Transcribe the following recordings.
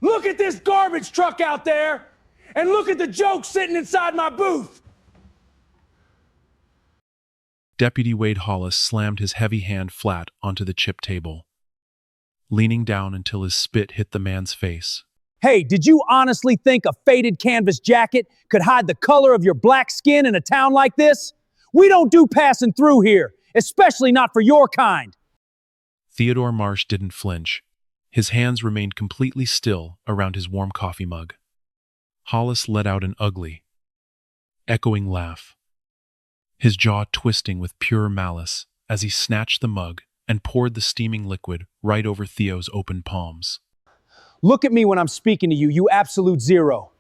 Look at this garbage truck out there, and look at the joke sitting inside my booth. Deputy Wade Hollis slammed his heavy hand flat onto the chip table, leaning down until his spit hit the man's face. Hey, did you honestly think a faded canvas jacket could hide the color of your black skin in a town like this? We don't do passing through here, especially not for your kind. Theodore Marsh didn't flinch. His hands remained completely still around his warm coffee mug. Hollis let out an ugly, echoing laugh, his jaw twisting with pure malice as he snatched the mug and poured the steaming liquid right over Theo's open palms. Look at me when I'm speaking to you, you absolute zero.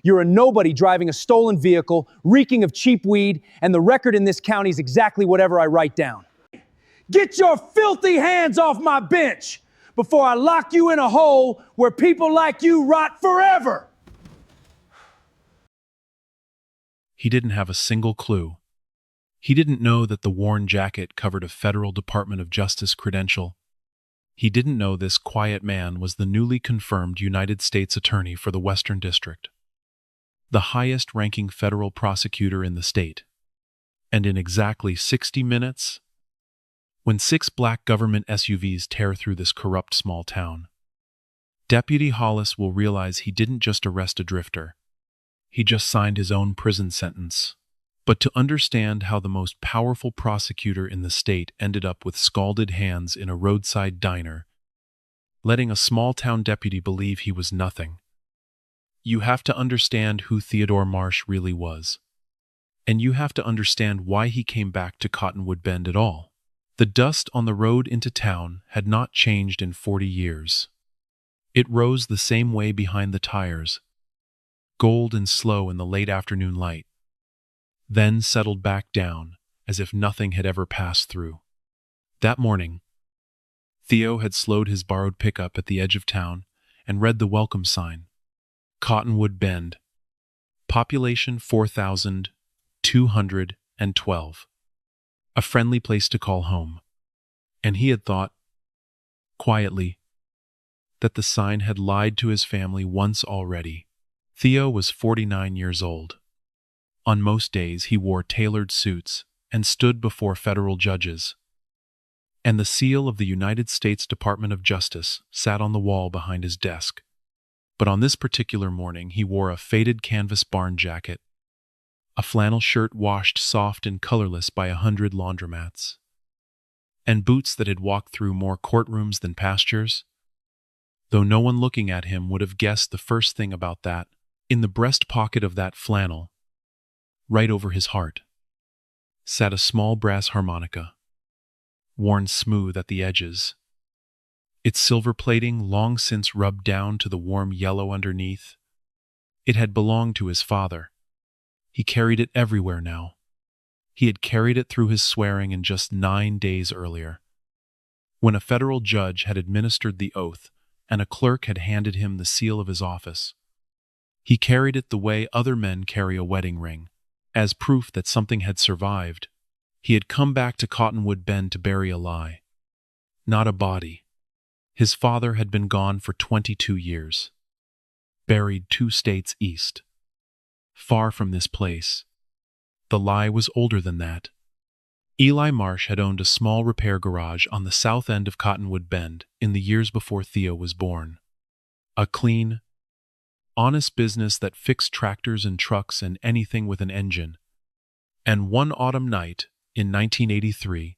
You're a nobody driving a stolen vehicle, reeking of cheap weed, and the record in this county is exactly whatever I write down. Get your filthy hands off my bench before I lock you in a hole where people like you rot forever. He didn't have a single clue. He didn't know that the worn jacket covered a federal Department of Justice credential. He didn't know this quiet man was the newly confirmed United States Attorney for the Western District, the highest-ranking federal prosecutor in the state. And in exactly 60 minutes, when 6 black government SUVs tear through this corrupt small town, Deputy Hollis will realize he didn't just arrest a drifter. He just signed his own prison sentence. But to understand how the most powerful prosecutor in the state ended up with scalded hands in a roadside diner, letting a small-town deputy believe he was nothing, you have to understand who Theodore Marsh really was. And you have to understand why he came back to Cottonwood Bend at all. The dust on the road into town had not changed in 40 years. It rose the same way behind the tires, gold and slow in the late afternoon light, then settled back down as if nothing had ever passed through. That morning, Theo had slowed his borrowed pickup at the edge of town and read the welcome sign. Cottonwood Bend. Population 4,212. A friendly place to call home. And he had thought, quietly, that the sign had lied to his family once already. Theo was 49 years old. On most days, he wore tailored suits and stood before federal judges. And the seal of the United States Department of Justice sat on the wall behind his desk. But on this particular morning, he wore a faded canvas barn jacket, a flannel shirt washed soft and colorless by 100 laundromats, and boots that had walked through more courtrooms than pastures. Though no one looking at him would have guessed the first thing about that, in the breast pocket of that flannel, right over his heart, sat a small brass harmonica, worn smooth at the edges, its silver plating long since rubbed down to the warm yellow underneath. It had belonged to his father. He carried it everywhere now. He had carried it through his swearing in just 9 days earlier, when a federal judge had administered the oath and a clerk had handed him the seal of his office. He carried it the way other men carry a wedding ring, as proof that something had survived. He had come back to Cottonwood Bend to bury a lie, not a body. His father had been gone for 22 years, buried 2 states east, far from this place. The lie was older than that. Eli Marsh had owned a small repair garage on the south end of Cottonwood Bend in the years before Theo was born. A clean, honest business that fixed tractors and trucks and anything with an engine. And one autumn night in 1983,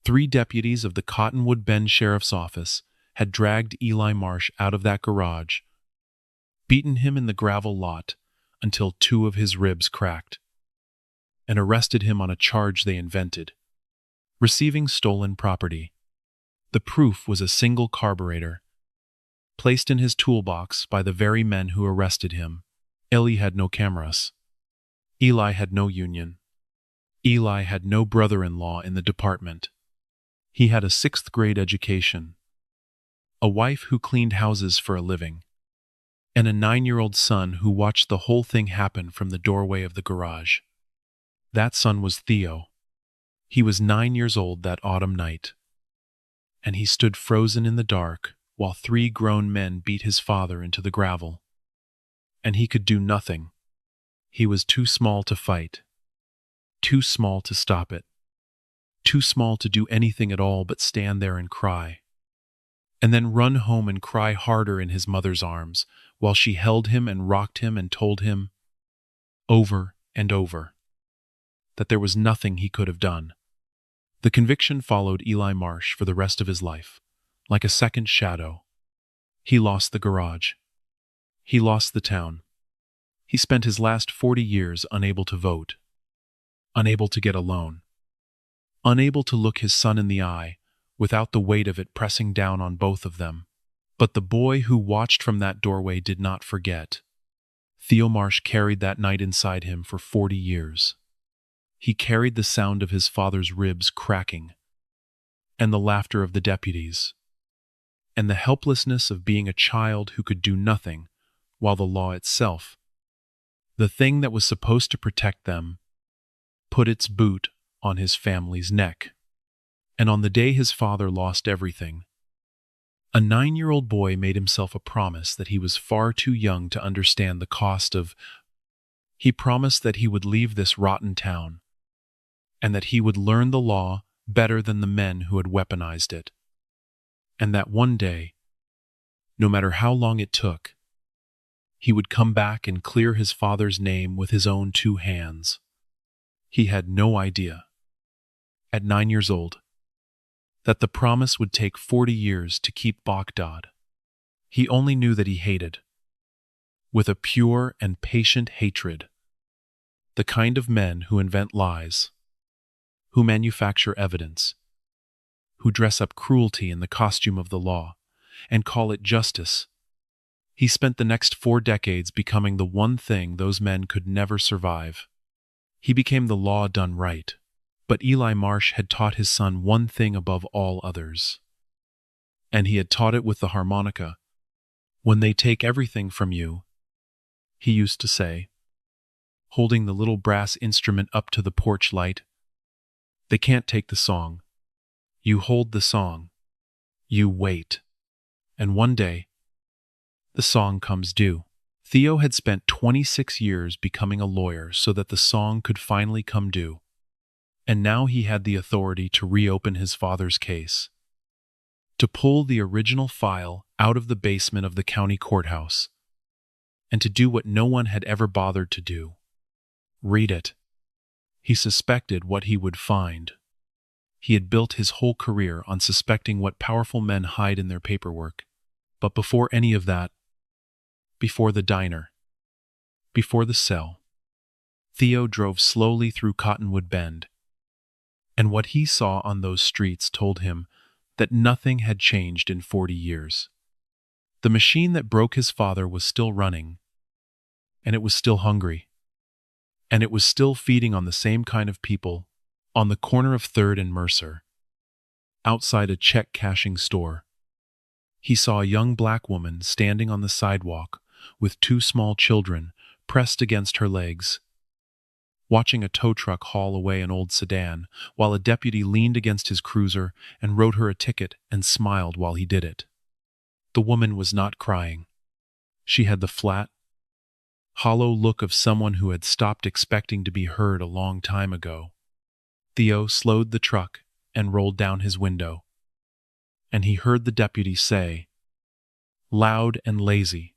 3 deputies of the Cottonwood Bend Sheriff's Office had dragged Eli Marsh out of that garage, beaten him in the gravel lot until 2 of his ribs cracked, and arrested him on a charge they invented: receiving stolen property. The proof was a single carburetor, placed in his toolbox by the very men who arrested him. Eli had no cameras. Eli had no union. Eli had no brother-in-law in the department. He had a 6th-grade education, a wife who cleaned houses for a living, and a 9-year-old son who watched the whole thing happen from the doorway of the garage. That son was Theo. He was 9 years old that autumn night, and he stood frozen in the dark, while 3 grown men beat his father into the gravel. And he could do nothing. He was too small to fight, too small to stop it, too small to do anything at all but stand there and cry. And then run home and cry harder in his mother's arms, while she held him and rocked him and told him, over and over, that there was nothing he could have done. The conviction followed Eli Marsh for the rest of his life, like a second shadow. He lost the garage. He lost the town. He spent his last 40 years unable to vote, unable to get a loan, unable to look his son in the eye without the weight of it pressing down on both of them. But the boy who watched from that doorway did not forget. Theo Marsh carried that night inside him for 40 years. He carried the sound of his father's ribs cracking, and the laughter of the deputies, and the helplessness of being a child who could do nothing, while the law itself, the thing that was supposed to protect them, put its boot on his family's neck. And on the day his father lost everything, a 9-year-old boy made himself a promise that he was far too young to understand the cost of. He promised that he would leave this rotten town, and that he would learn the law better than the men who had weaponized it. And that one day, no matter how long it took, he would come back and clear his father's name with his own 2 hands. He had no idea, at 9 years old, that the promise would take 40 years to keep Baghdad. He only knew that he hated, with a pure and patient hatred, the kind of men who invent lies, who manufacture evidence, who dress up cruelty in the costume of the law, and call it justice. He spent the next 4 decades becoming the one thing those men could never survive. He became the law done right. But Eli Marsh had taught his son one thing above all others. And he had taught it with the harmonica. When they take everything from you, he used to say, holding the little brass instrument up to the porch light, they can't take the song. You hold the song. You wait. And one day, the song comes due. Theo had spent 26 years becoming a lawyer so that the song could finally come due. And now he had the authority to reopen his father's case, to pull the original file out of the basement of the county courthouse, and to do what no one had ever bothered to do. Read it. He suspected what he would find. He had built his whole career on suspecting what powerful men hide in their paperwork. But before any of that, before the diner, before the cell, Theo drove slowly through Cottonwood Bend. And what he saw on those streets told him that nothing had changed in 40 years. The machine that broke his father was still running, and it was still hungry, and it was still feeding on the same kind of people on the corner of 3rd and Mercer, outside a check-cashing store. He saw a young black woman standing on the sidewalk with 2 small children pressed against her legs, watching a tow truck haul away an old sedan, while a deputy leaned against his cruiser and wrote her a ticket and smiled while he did it. The woman was not crying. She had the flat, hollow look of someone who had stopped expecting to be heard a long time ago. Theo slowed the truck and rolled down his window, and he heard the deputy say, loud and lazy,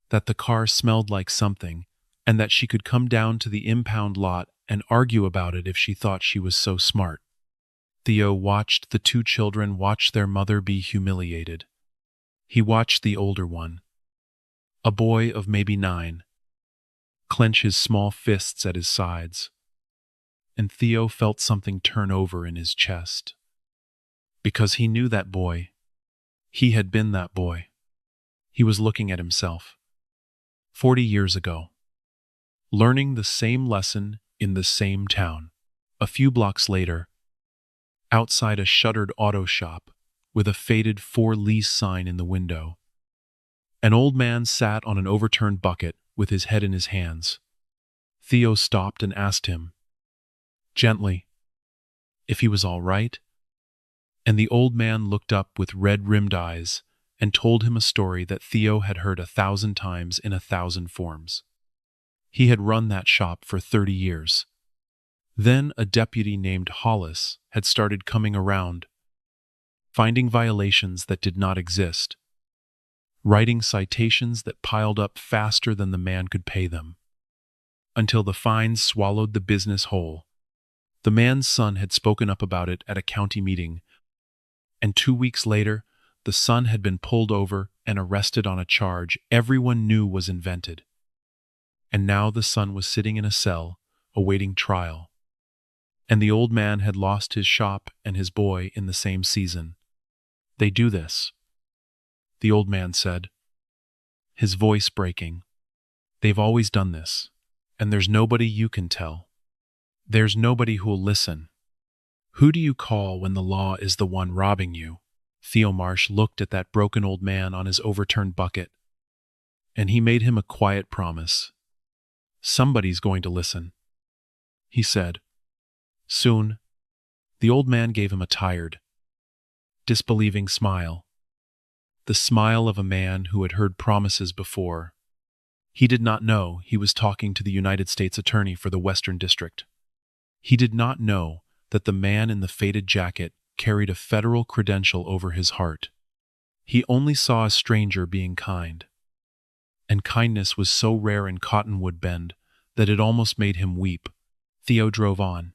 that the car smelled like something, and that she could come down to the impound lot and argue about it if she thought she was so smart. Theo watched the 2 children watch their mother be humiliated. He watched the older one, a boy of maybe 9, clench his small fists at his sides, and Theo felt something turn over in his chest. Because he knew that boy. He had been that boy. He was looking at himself. 40 years ago. Learning the same lesson in the same town. A few blocks later, outside a shuttered auto shop with a faded for lease sign in the window, an old man sat on an overturned bucket with his head in his hands. Theo stopped and asked him, gently, if he was all right, and the old man looked up with red-rimmed eyes and told him a story that Theo had heard 1,000 times in 1,000 forms. He had run that shop for 30 years. Then a deputy named Hollis had started coming around, finding violations that did not exist, writing citations that piled up faster than the man could pay them, until the fines swallowed the business whole. The man's son had spoken up about it at a county meeting, and 2 weeks later, the son had been pulled over and arrested on a charge everyone knew was invented. And now the son was sitting in a cell, awaiting trial. And the old man had lost his shop and his boy in the same season. "They do this," the old man said, his voice breaking. "They've always done this, and there's nobody you can tell. There's nobody who'll listen. Who do you call when the law is the one robbing you?" Theo Marsh looked at that broken old man on his overturned bucket, and he made him a quiet promise. "Somebody's going to listen," he said. Soon, the old man gave him a tired, disbelieving smile. The smile of a man who had heard promises before. He did not know he was talking to the United States Attorney for the Western District. He did not know that the man in the faded jacket carried a federal credential over his heart. He only saw a stranger being kind. And kindness was so rare in Cottonwood Bend that it almost made him weep. Theo drove on.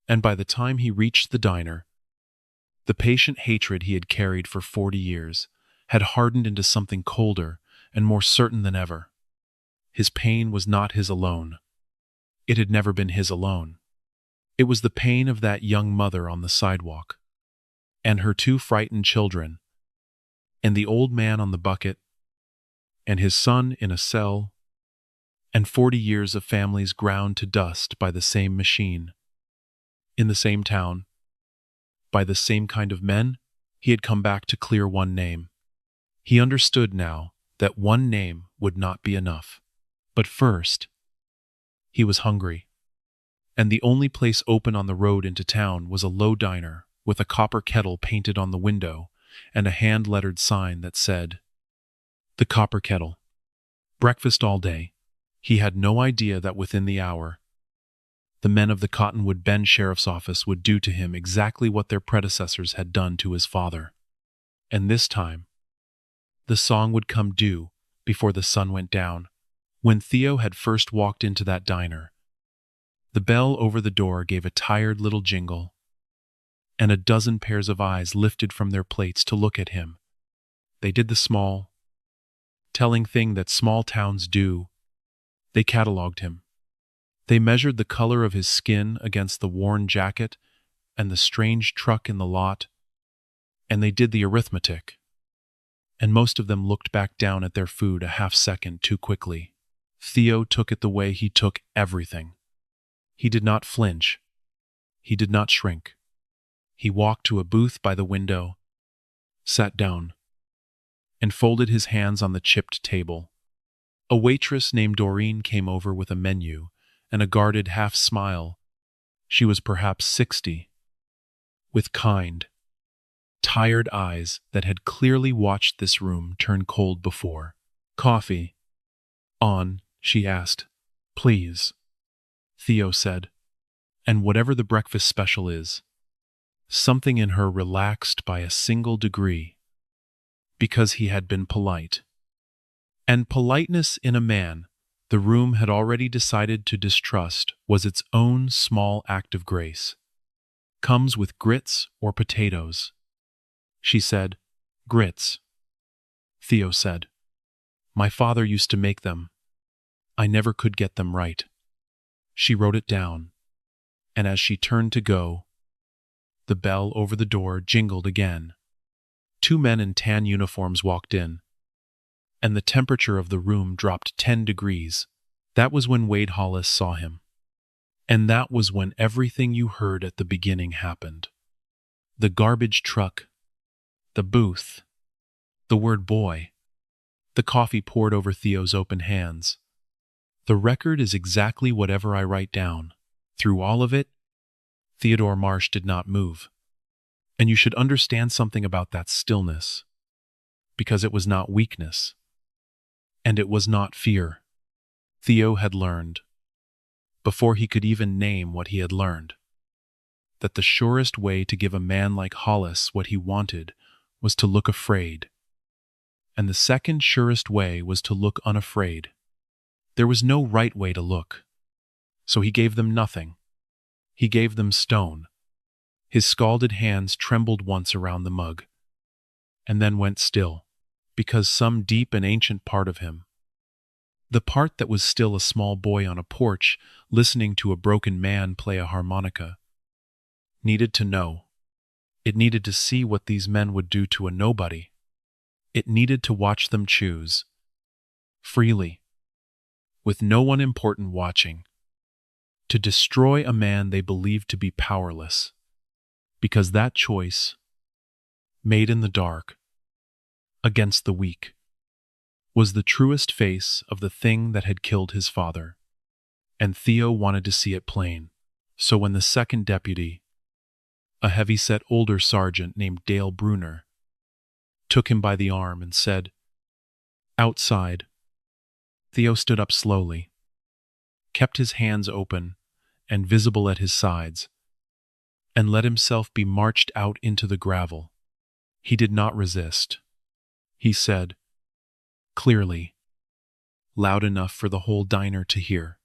And by the time he reached the diner, the patient hatred he had carried for 40 years had hardened into something colder and more certain than ever. His pain was not his alone. It had never been his alone. It was the pain of that young mother on the sidewalk, and her 2 frightened children, and the old man on the bucket, and his son in a cell, and 40 years of families ground to dust by the same machine. In the same town, by the same kind of men, he had come back to clear one name. He understood now that one name would not be enough. But first, he was hungry. And the only place open on the road into town was a low diner with a copper kettle painted on the window and a hand-lettered sign that said, "The Copper Kettle. Breakfast all day." He had no idea that within the hour, the men of the Cottonwood Bend Sheriff's Office would do to him exactly what their predecessors had done to his father. And this time, the song would come due before the sun went down. When Theo had first walked into that diner, the bell over the door gave a tired little jingle, and a dozen pairs of eyes lifted from their plates to look at him. They did the small, telling thing that small towns do. They catalogued him. They measured the color of his skin against the worn jacket and the strange truck in the lot, and they did the arithmetic. And most of them looked back down at their food a half-second too quickly. Theo took it the way he took everything. He did not flinch. He did not shrink. He walked to a booth by the window, sat down, and folded his hands on the chipped table. A waitress named Doreen came over with a menu and a guarded half-smile. She was perhaps 60, with kind, tired eyes that had clearly watched this room turn cold before. "Coffee on?" she asked. "Please," Theo said. "And whatever the breakfast special is." Something in her relaxed by a single degree, because he had been polite. And politeness in a man the room had already decided to distrust was its own small act of grace. "Comes with grits or potatoes." She said, "Grits." Theo said, "My father used to make them. I never could get them right." She wrote it down, and as she turned to go, the bell over the door jingled again. 2 men in tan uniforms walked in, and the temperature of the room dropped 10 degrees. That was when Wade Hollis saw him. And that was when everything you heard at the beginning happened. The garbage truck, the booth, the word boy, the coffee poured over Theo's open hands. The record is exactly whatever I write down. Through all of it, Theodore Marsh did not move. And you should understand something about that stillness. because it was not weakness, and it was not fear. Theo had learned, before he could even name what he had learned, that the surest way to give a man like Hollis what he wanted was to look afraid, and the second surest way was to look unafraid. There was no right way to look, so he gave them nothing. He gave them stone. His scalded hands trembled once around the mug, and then went still, because some deep and ancient part of him, the part that was still a small boy on a porch listening to a broken man play a harmonica, needed to know. It needed to see what these men would do to a nobody. It needed to watch them choose, freely, with no one important watching, to destroy a man they believed to be powerless, because that choice, made in the dark, against the weak, was the truest face of the thing that had killed his father, and Theo wanted to see it plain. So when the second deputy, a heavy-set older sergeant named Dale Bruner, took him by the arm and said, "Outside," Theo stood up slowly, kept his hands open and visible at his sides, and let himself be marched out into the gravel. He did not resist. He said, clearly, loud enough for the whole diner to hear,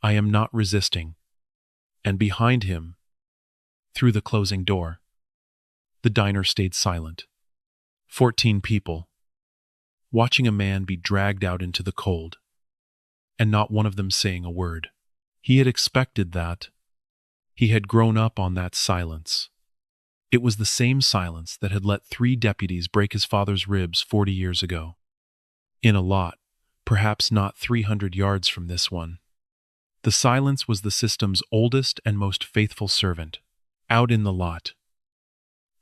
"I am not resisting." And behind him, through the closing door, the diner stayed silent. 14 people, watching a man be dragged out into the cold, and not one of them saying a word. He had expected that. He had grown up on that silence. It was the same silence that had let 3 deputies break his father's ribs 40 years ago. In a lot, perhaps not 300 yards from this one. The silence was the system's oldest and most faithful servant. Out in the lot,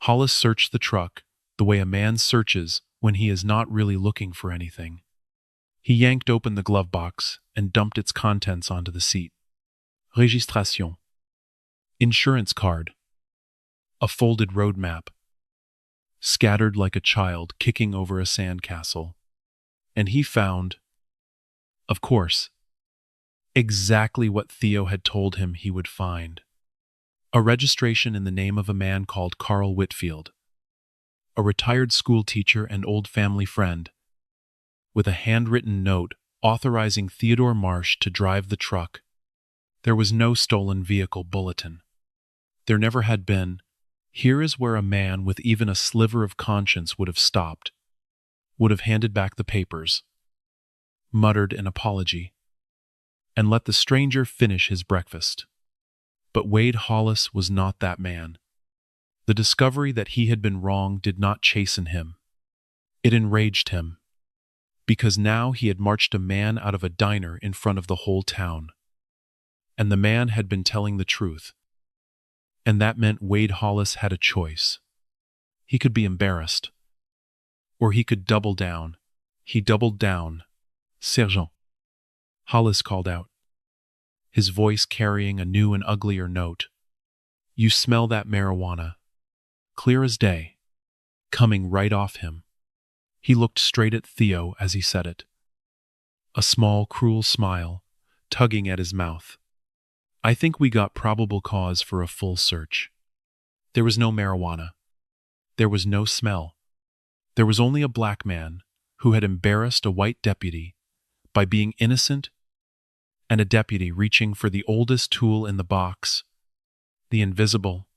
Hollis searched the truck the way a man searches when he is not really looking for anything. He yanked open the glove box and dumped its contents onto the seat. Registration. Insurance card. A folded road map. Scattered like a child kicking over a sandcastle. And he found, of course, exactly what Theo had told him he would find. A registration in the name of a man called Carl Whitfield, a retired school teacher and old family friend, with a handwritten note authorizing Theodore Marsh to drive the truck. There was no stolen vehicle bulletin. There never had been. Here is where a man with even a sliver of conscience would have stopped, would have handed back the papers, muttered an apology, and let the stranger finish his breakfast. But Wade Hollis was not that man. The discovery that he had been wrong did not chasten him. It enraged him, because now he had marched a man out of a diner in front of the whole town. And the man had been telling the truth. And that meant Wade Hollis had a choice. He could be embarrassed, or he could double down. He doubled down. "Sergeant," Hollis called out, his voice carrying a new and uglier note. "You smell that marijuana, clear as day, coming right off him." He looked straight at Theo as he said it, a small, cruel smile tugging at his mouth. "I think we got probable cause for a full search. There was no marijuana. There was no smell. There was only a black man who had embarrassed a white deputy by being innocent, and a deputy reaching for the oldest tool in the box, the invisible,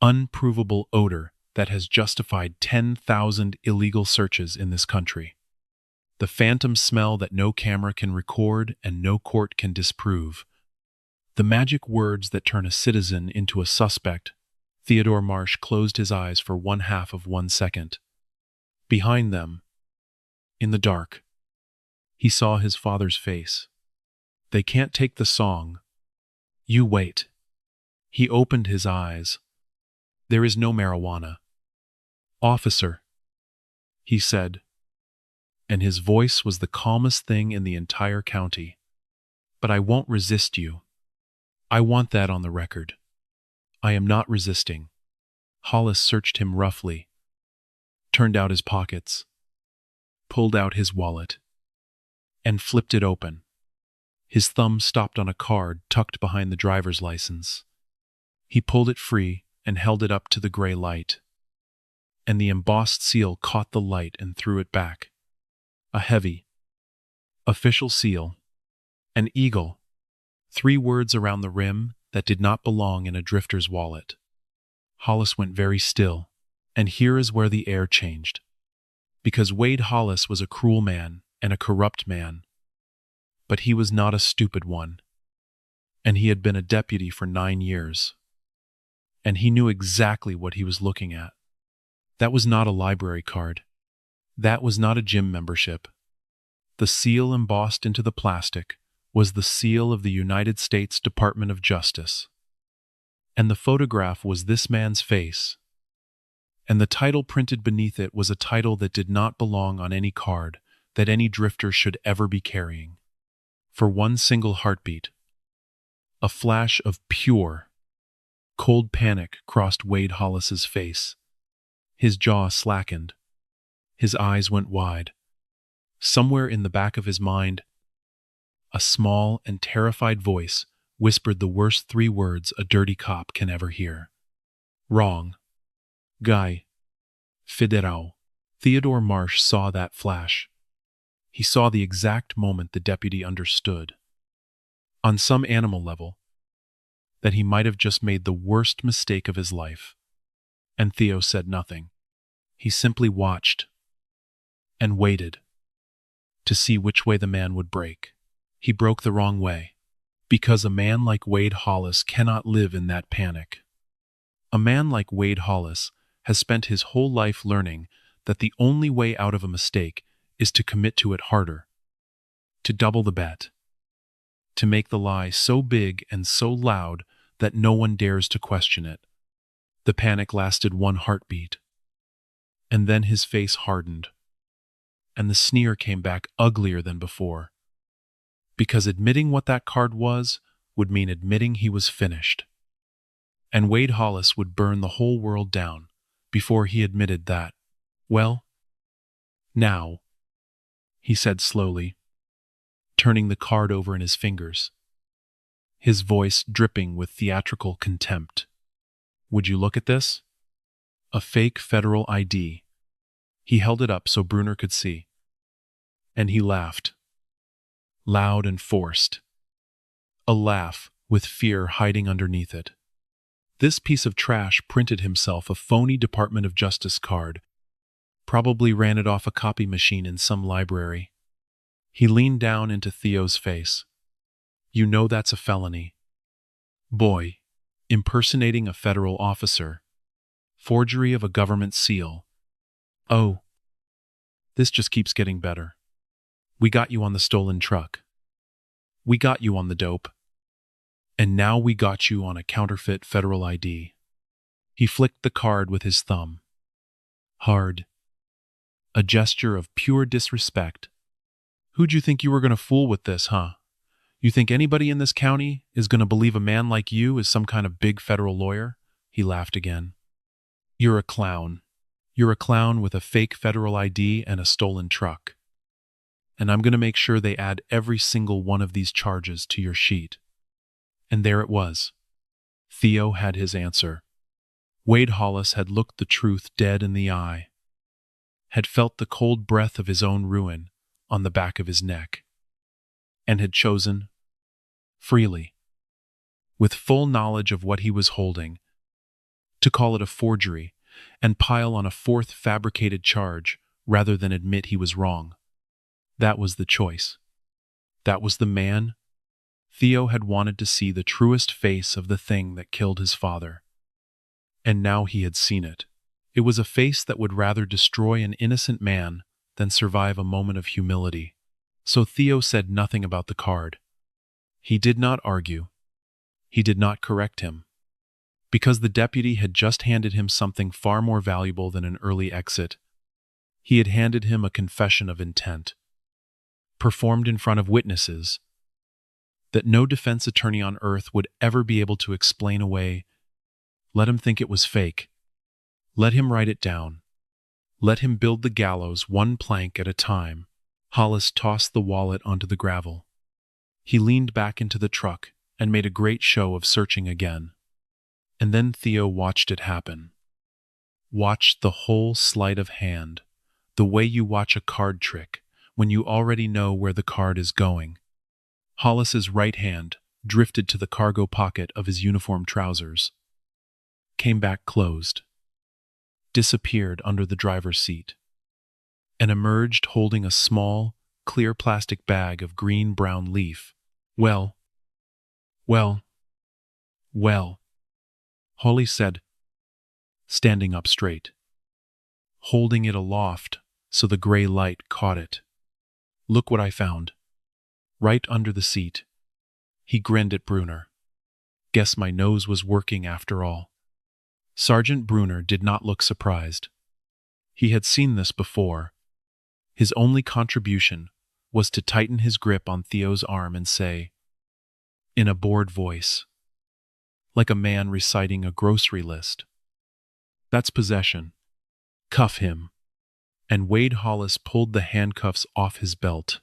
unprovable odor that has justified 10,000 illegal searches in this country. The phantom smell that no camera can record and no court can disprove. The magic words that turn a citizen into a suspect. Theodore Marsh closed his eyes for 1/2 of 1 second. Behind them, in the dark, he saw his father's face. "They can't take the song. You wait." He opened his eyes. "There is no marijuana." "Officer," he said, and his voice was the calmest thing in the entire county. "But I won't resist you. I want that on the record. I am not resisting." Hollis searched him roughly, turned out his pockets, pulled out his wallet, and flipped it open. His thumb stopped on a card tucked behind the driver's license. He pulled it free and held it up to the gray light, and the embossed seal caught the light and threw it back. A heavy, official seal, an eagle, 3 words around the rim that did not belong in a drifter's wallet. Hollis went very still, and here is where the air changed. Because Wade Hollis was a cruel man and a corrupt man, but he was not a stupid one, and he had been a deputy for 9 years, and he knew exactly what he was looking at. That was not a library card. That was not a gym membership. The seal embossed into the plastic was the seal of the United States Department of Justice. And the photograph was this man's face. And the title printed beneath it was a title that did not belong on any card that any drifter should ever be carrying. For one single heartbeat, a flash of pure, cold panic crossed Wade Hollis's face. His jaw slackened. His eyes went wide. Somewhere in the back of his mind, a small and terrified voice whispered the worst 3 words a dirty cop can ever hear. Wrong. Guy. Federal. Theodore Marsh saw that flash. He saw the exact moment the deputy understood, on some animal level, that he might have just made the worst mistake of his life. And Theo said nothing. He simply watched and waited to see which way the man would break. He broke the wrong way, because a man like Wade Hollis cannot live in that panic. A man like Wade Hollis has spent his whole life learning that the only way out of a mistake is to commit to it harder, to double the bet, to make the lie so big and so loud that no one dares to question it. The panic lasted 1 heartbeat, and then his face hardened, and the sneer came back uglier than before, because admitting what that card was would mean admitting he was finished. And Wade Hollis would burn the whole world down before he admitted that. Well, now, he said slowly, turning the card over in his fingers, his voice dripping with theatrical contempt. Would you look at this? A fake federal ID. He held it up so Bruner could see. And he laughed. Loud and forced. A laugh with fear hiding underneath it. This piece of trash printed himself a phony Department of Justice card. Probably ran it off a copy machine in some library. He leaned down into Theo's face. You know that's a felony. Boy, impersonating a federal officer. Forgery of a government seal. Oh, this just keeps getting better. We got you on the stolen truck. We got you on the dope. And now we got you on a counterfeit federal ID. He flicked the card with his thumb. Hard. A gesture of pure disrespect. Who'd you think you were going to fool with this, huh? You think anybody in this county is going to believe a man like you is some kind of big federal lawyer? He laughed again. You're a clown. You're a clown with a fake federal ID and a stolen truck. And I'm going to make sure they add every single one of these charges to your sheet. And there it was. Theo had his answer. Wade Hollis had looked the truth dead in the eye, had felt the cold breath of his own ruin on the back of his neck, and had chosen, freely, with full knowledge of what he was holding, to call it a forgery and pile on a 4th fabricated charge rather than admit he was wrong. That was the choice. That was the man. Theo had wanted to see the truest face of the thing that killed his father. And now he had seen it. It was a face that would rather destroy an innocent man than survive a moment of humility. So Theo said nothing about the card. He did not argue. He did not correct him. Because the deputy had just handed him something far more valuable than an early exit. He had handed him a confession of intent, performed in front of witnesses, that no defense attorney on earth would ever be able to explain away. Let him think it was fake. Let him write it down. Let him build the gallows one plank at a time. Hollis tossed the wallet onto the gravel. He leaned back into the truck and made a great show of searching again. And then Theo watched it happen. Watched the whole sleight of hand, the way you watch a card trick when you already know where the card is going. Hollis's right hand drifted to the cargo pocket of his uniform trousers, came back closed, disappeared under the driver's seat, and emerged holding a small, clear plastic bag of green-brown leaf. Well, Holly said, standing up straight, holding it aloft so the gray light caught it. Look what I found. Right under the seat. He grinned at Brunner. Guess my nose was working after all. Sergeant Brunner did not look surprised. He had seen this before. His only contribution was to tighten his grip on Theo's arm and say, in a bored voice, like a man reciting a grocery list, "That's possession. Cuff him." And Wade Hollis pulled the handcuffs off his belt,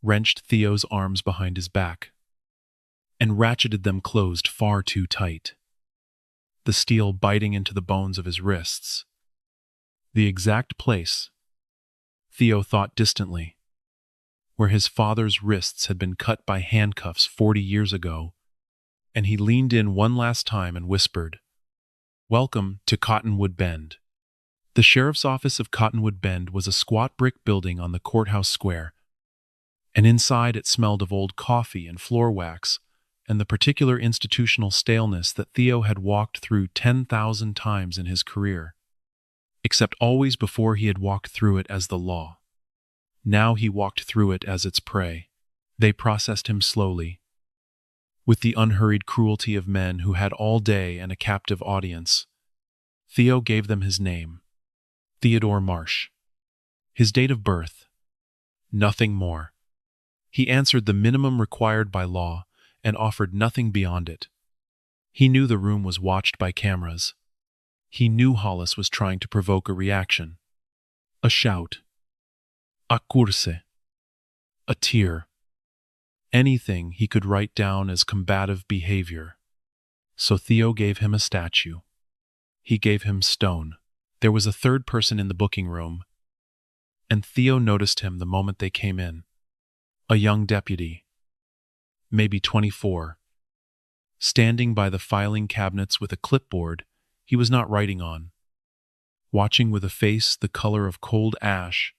wrenched Theo's arms behind his back, and ratcheted them closed far too tight, the steel biting into the bones of his wrists. The exact place, Theo thought distantly, where his father's wrists had been cut by handcuffs 40 years ago, and he leaned in one last time and whispered, "Welcome to Cottonwood Bend." The sheriff's office of Cottonwood Bend was a squat brick building on the courthouse square, and inside it smelled of old coffee and floor wax and the particular institutional staleness that Theo had walked through 10,000 times in his career, except always before he had walked through it as the law. Now he walked through it as its prey. They processed him slowly, with the unhurried cruelty of men who had all day and a captive audience. Theo gave them his name, Theodore Marsh. His date of birth, nothing more. He answered the minimum required by law and offered nothing beyond it. He knew the room was watched by cameras. He knew Hollis was trying to provoke a reaction. A shout. A curse. A tear. Anything he could write down as combative behavior. So Theo gave him a statue. He gave him stone. There was a third person in the booking room, and Theo noticed him the moment they came in. A young deputy, maybe 24, standing by the filing cabinets with a clipboard he was not writing on, watching with a face the color of cold ash.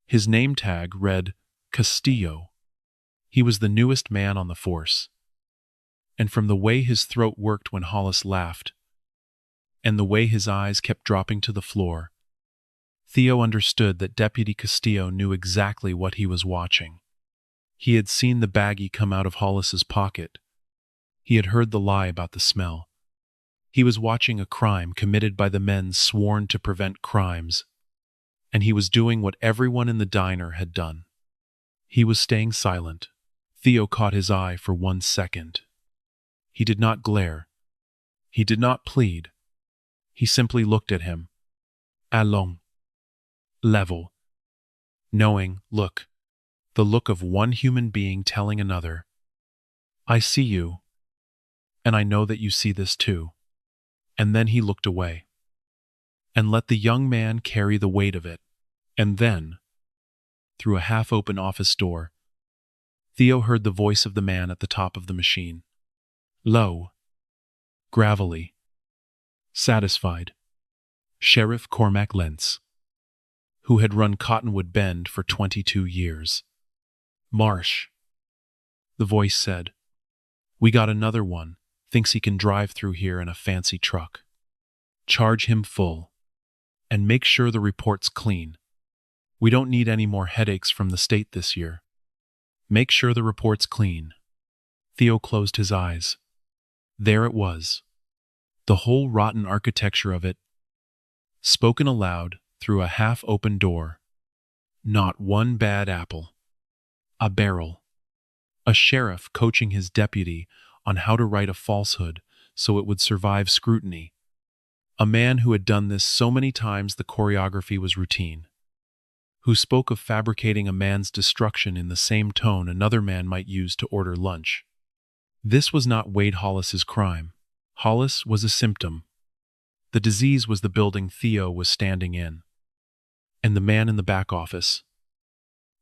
His name tag read Castillo. He was the newest man on the force. And from the way his throat worked when Hollis laughed, and the way his eyes kept dropping to the floor, Theo understood that Deputy Castillo knew exactly what he was watching. He had seen the baggie come out of Hollis's pocket. He had heard the lie about the smell. He was watching a crime committed by the men sworn to prevent crimes, and he was doing what everyone in the diner had done. He was staying silent. Theo caught his eye for 1 second. He did not glare. He did not plead. He simply looked at him. Allons. Level. Knowing, look. The look of one human being telling another, "I see you, and I know that you see this too." And then he looked away, and let the young man carry the weight of it. And then, through a half-open office door, Theo heard the voice of the man at the top of the machine. Low, gravelly, satisfied. Sheriff Cormac Lentz, who had run Cottonwood Bend for 22 years. "Marsh," the voice said. "We got another one. Thinks he can drive through here in a fancy truck. Charge him full. And make sure the report's clean. We don't need any more headaches from the state this year. Make sure the report's clean." Theo closed his eyes. There it was. The whole rotten architecture of it, spoken aloud through a half-open door. Not one bad apple. A barrel. A sheriff coaching his deputy on how to write a falsehood so it would survive scrutiny. A man who had done this so many times the choreography was routine, who spoke of fabricating a man's destruction in the same tone another man might use to order lunch. This was not Wade Hollis's crime. Hollis was a symptom. The disease was the building Theo was standing in, and the man in the back office,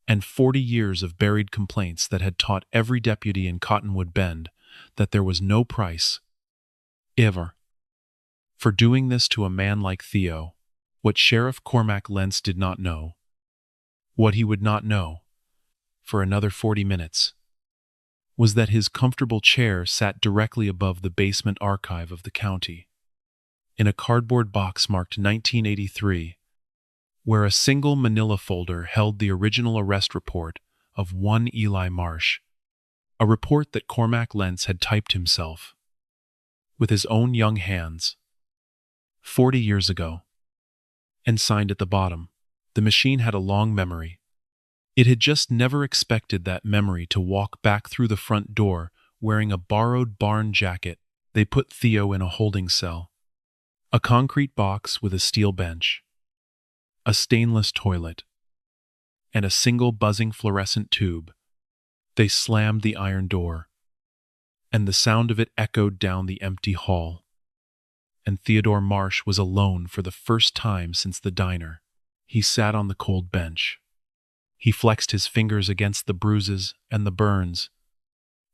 and 40 years of buried complaints that had taught every deputy in Cottonwood Bend that there was no price, ever, for doing this to a man like Theo. What Sheriff Cormac Lentz did not know, what he would not know, for another 40 minutes, was that his comfortable chair sat directly above the basement archive of the county, in a cardboard box marked 1983, where a single manila folder held the original arrest report of one Eli Marsh, a report that Cormac Lentz had typed himself, with his own young hands, 40 years ago, and signed at the bottom. The machine had a long memory. It had just never expected that memory to walk back through the front door wearing a borrowed barn jacket. They put Theo in a holding cell, a concrete box with a steel bench, a stainless toilet, and a single buzzing fluorescent tube. They slammed the iron door, and the sound of it echoed down the empty hall. And Theodore Marsh was alone for the first time since the diner. He sat on the cold bench. He flexed his fingers against the bruises and the burns,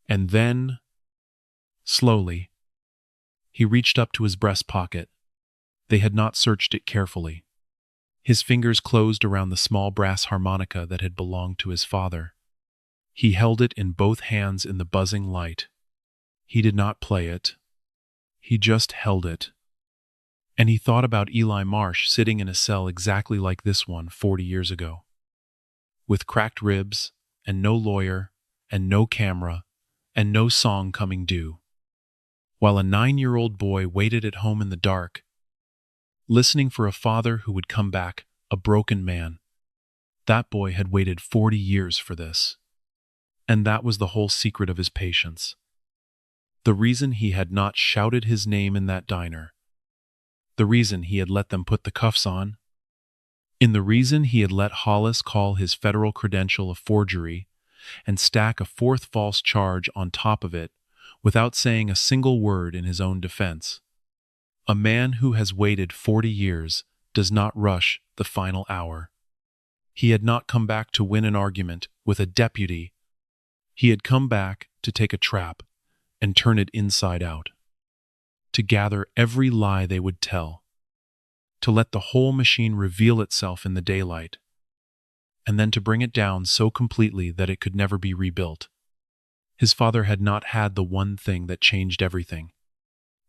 and then, slowly, he reached up to his breast pocket. They had not searched it carefully. His fingers closed around the small brass harmonica that had belonged to his father. He held it in both hands in the buzzing light. He did not play it. He just held it. And he thought about Eli Marsh sitting in a cell exactly like this one 40 years ago, with cracked ribs, and no lawyer, and no camera, and no song coming due, while a 9-year-old boy waited at home in the dark, listening for a father who would come back, a broken man. That boy had waited 40 years for this. And that was the whole secret of his patience. The reason he had not shouted his name in that diner. The reason he had let them put the cuffs on. In the reason he had let Hollis call his federal credential a forgery and stack a fourth false charge on top of it without saying a single word in his own defense. A man who has waited 40 years does not rush the final hour. He had not come back to win an argument with a deputy. He had come back to take a trap and turn it inside out, to gather every lie they would tell, to let the whole machine reveal itself in the daylight, and then to bring it down so completely that it could never be rebuilt. His father had not had the one thing that changed everything,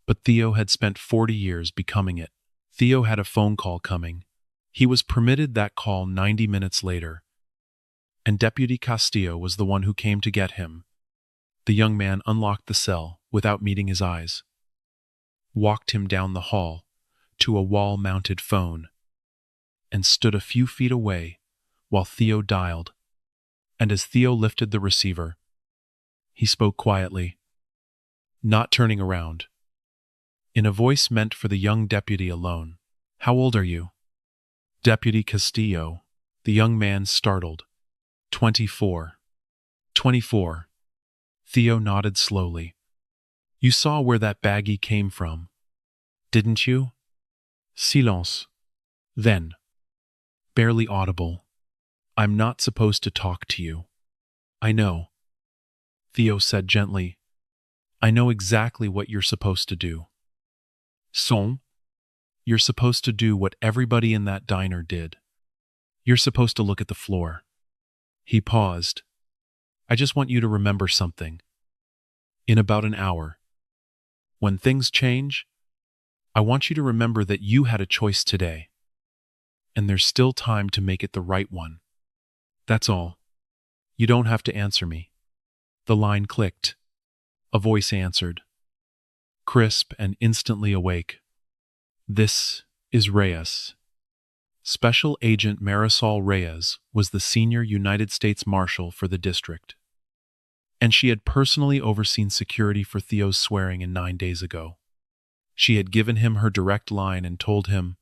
but Theo had spent 40 years becoming it. Theo had a phone call coming. He was permitted that call 90 minutes later, and Deputy Castillo was the one who came to get him. The young man unlocked the cell without meeting his eyes, walked him down the hall to a wall-mounted phone, and stood a few feet away while Theo dialed. And as Theo lifted the receiver, he spoke quietly, not turning around, in a voice meant for the young deputy alone. "How old are you?" "Deputy Castillo." The young man startled. 24. 24. Theo nodded slowly. "You saw where that baggie came from, didn't you?" Silence. Then, barely audible, "I'm not supposed to talk to you." "I know," Theo said gently. "I know exactly what you're supposed to do." "So?" "You're supposed to do what everybody in that diner did. You're supposed to look at the floor." He paused. "I just want you to remember something. In about an hour, when things change, I want you to remember that you had a choice today, and there's still time to make it the right one. That's all. You don't have to answer me." The line clicked. A voice answered, crisp and instantly awake. "This is Reyes." Special Agent Marisol Reyes was the senior United States Marshal for the district, and she had personally overseen security for Theo's swearing-in 9 days ago. She had given him her direct line and told him,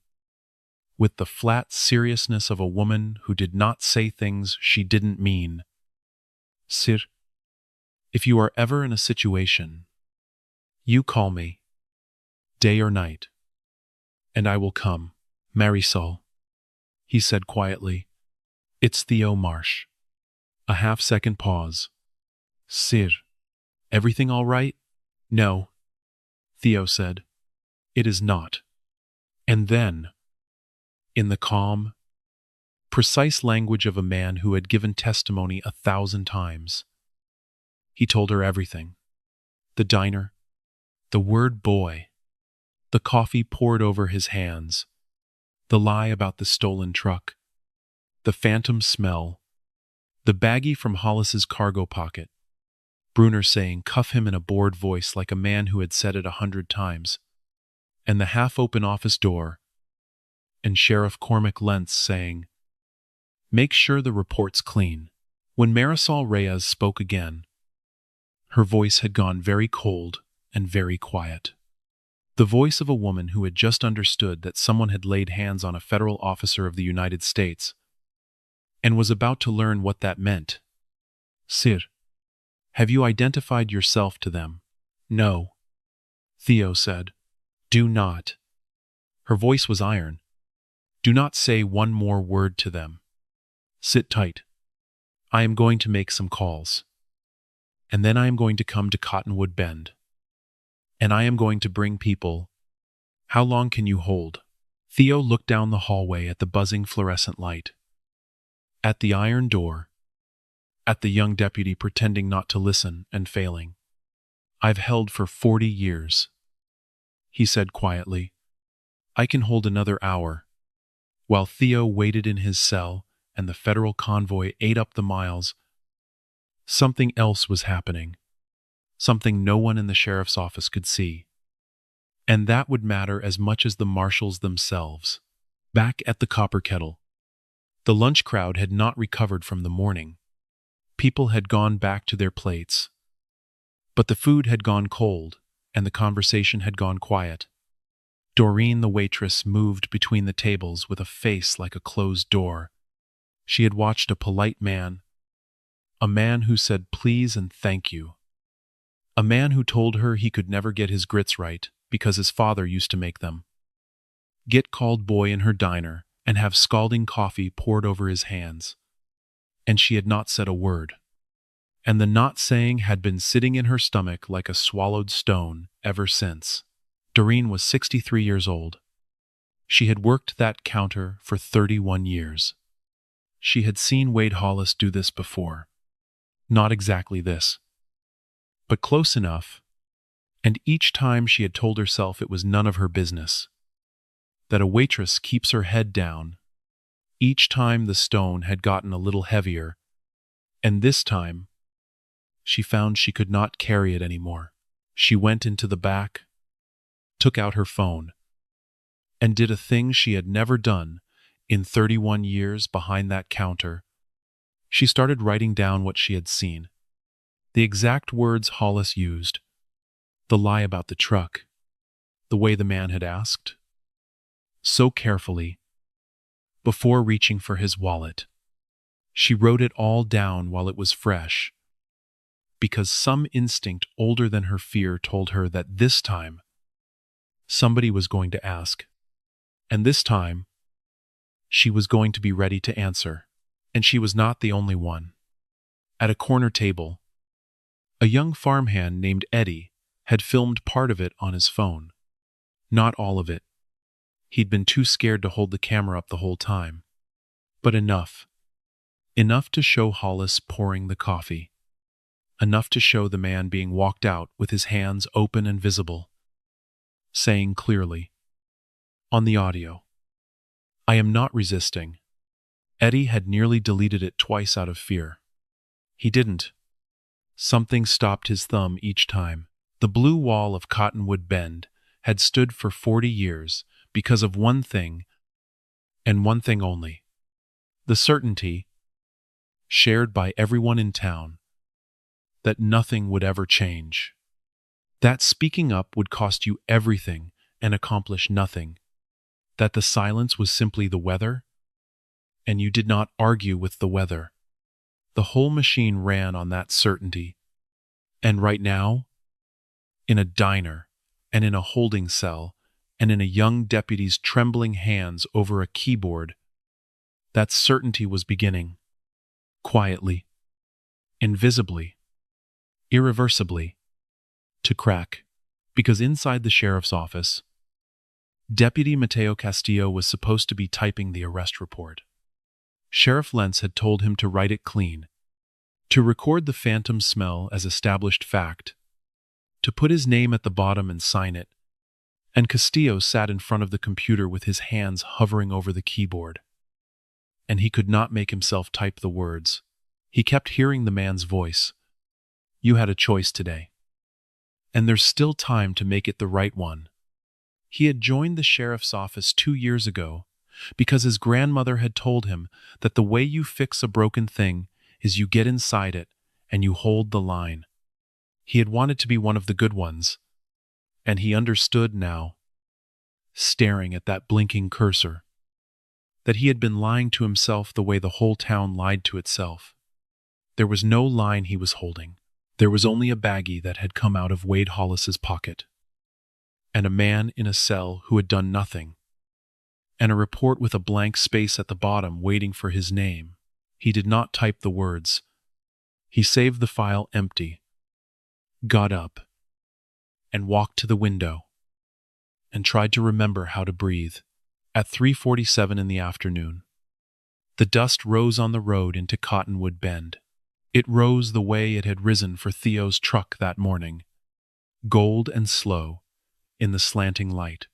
with the flat seriousness of a woman who did not say things she didn't mean, Sir, if you are ever in a situation, you call me, day or night, and I will come. Marisol, he said quietly. It's Theo Marsh. A half-second pause. Sir, everything all right? No, Theo said. It is not. And then, in the calm, precise language of a man who had given testimony 1,000 times, he told her everything. The diner, the word boy, the coffee poured over his hands, the lie about the stolen truck, the phantom smell, the baggie from Hollis's cargo pocket, Brunner saying cuff him in a bored voice like a man who had said it 100 times, and the half-open office door, and Sheriff Cormac Lentz saying, make sure the report's clean. When Marisol Reyes spoke again, her voice had gone very cold and very quiet. The voice of a woman who had just understood that someone had laid hands on a federal officer of the United States and was about to learn what that meant. Sir, have you identified yourself to them? No, Theo said. Do not. Her voice was iron. Do not say one more word to them. Sit tight. I am going to make some calls. And then I am going to come to Cottonwood Bend. And I am going to bring people. How long can you hold? Theo looked down the hallway at the buzzing fluorescent light. At the iron door. At the young deputy pretending not to listen and failing. I've held for 40 years. He said quietly. I can hold another hour. While Theo waited in his cell and the federal convoy ate up the miles, something else was happening. Something no one in the sheriff's office could see. And that would matter as much as the marshals themselves. Back at the Copper Kettle, the lunch crowd had not recovered from the morning. People had gone back to their plates. But the food had gone cold, and the conversation had gone quiet. Doreen, the waitress, moved between the tables with a face like a closed door. She had watched a polite man, a man who said please and thank you, a man who told her he could never get his grits right because his father used to make them, get called boy in her diner and have scalding coffee poured over his hands. And she had not said a word. And the not saying had been sitting in her stomach like a swallowed stone ever since. Doreen was 63 years old. She had worked that counter for 31 years. She had seen Wade Hollis do this before. Not exactly this, but close enough, and each time she had told herself it was none of her business. That a waitress keeps her head down. Each time the stone had gotten a little heavier, and this time, she found she could not carry it anymore. She went into the back, took out her phone, and did a thing she had never done in 31 years behind that counter. She started writing down what she had seen. The exact words Hollis used. The lie about the truck. The way the man had asked. So carefully. Before reaching for his wallet. She wrote it all down while it was fresh. Because some instinct older than her fear told her that this time, somebody was going to ask. And this time, she was going to be ready to answer. And she was not the only one. At a corner table, a young farmhand named Eddie had filmed part of it on his phone. Not all of it. He'd been too scared to hold the camera up the whole time. But enough. Enough to show Hollis pouring the coffee. Enough to show the man being walked out with his hands open and visible. Saying clearly, on the audio, I am not resisting. Eddie had nearly deleted it twice out of fear. He didn't. Something stopped his thumb each time. The blue wall of Cottonwood Bend had stood for 40 years because of one thing, and one thing only. The certainty, shared by everyone in town, that nothing would ever change. That speaking up would cost you everything and accomplish nothing, that the silence was simply the weather, and you did not argue with the weather. The whole machine ran on that certainty. And right now, in a diner, and in a holding cell, and in a young deputy's trembling hands over a keyboard, that certainty was beginning, quietly, invisibly, irreversibly, to crack, because inside the sheriff's office, Deputy Mateo Castillo was supposed to be typing the arrest report. Sheriff Lentz had told him to write it clean, to record the phantom smell as established fact, to put his name at the bottom and sign it, and Castillo sat in front of the computer with his hands hovering over the keyboard. And he could not make himself type the words. He kept hearing the man's voice. You had a choice today. And there's still time to make it the right one. He had joined the sheriff's office 2 years ago because his grandmother had told him that the way you fix a broken thing is you get inside it and you hold the line. He had wanted to be one of the good ones, and he understood now, staring at that blinking cursor, that he had been lying to himself the way the whole town lied to itself. There was no line he was holding. There was only a baggie that had come out of Wade Hollis's pocket, and a man in a cell who had done nothing, and a report with a blank space at the bottom waiting for his name. He did not type the words. He saved the file empty, got up, and walked to the window, and tried to remember how to breathe. At 3:47 in the afternoon, the dust rose on the road into Cottonwood Bend. It rose the way it had risen for Theo's truck that morning, gold and slow, in the slanting light.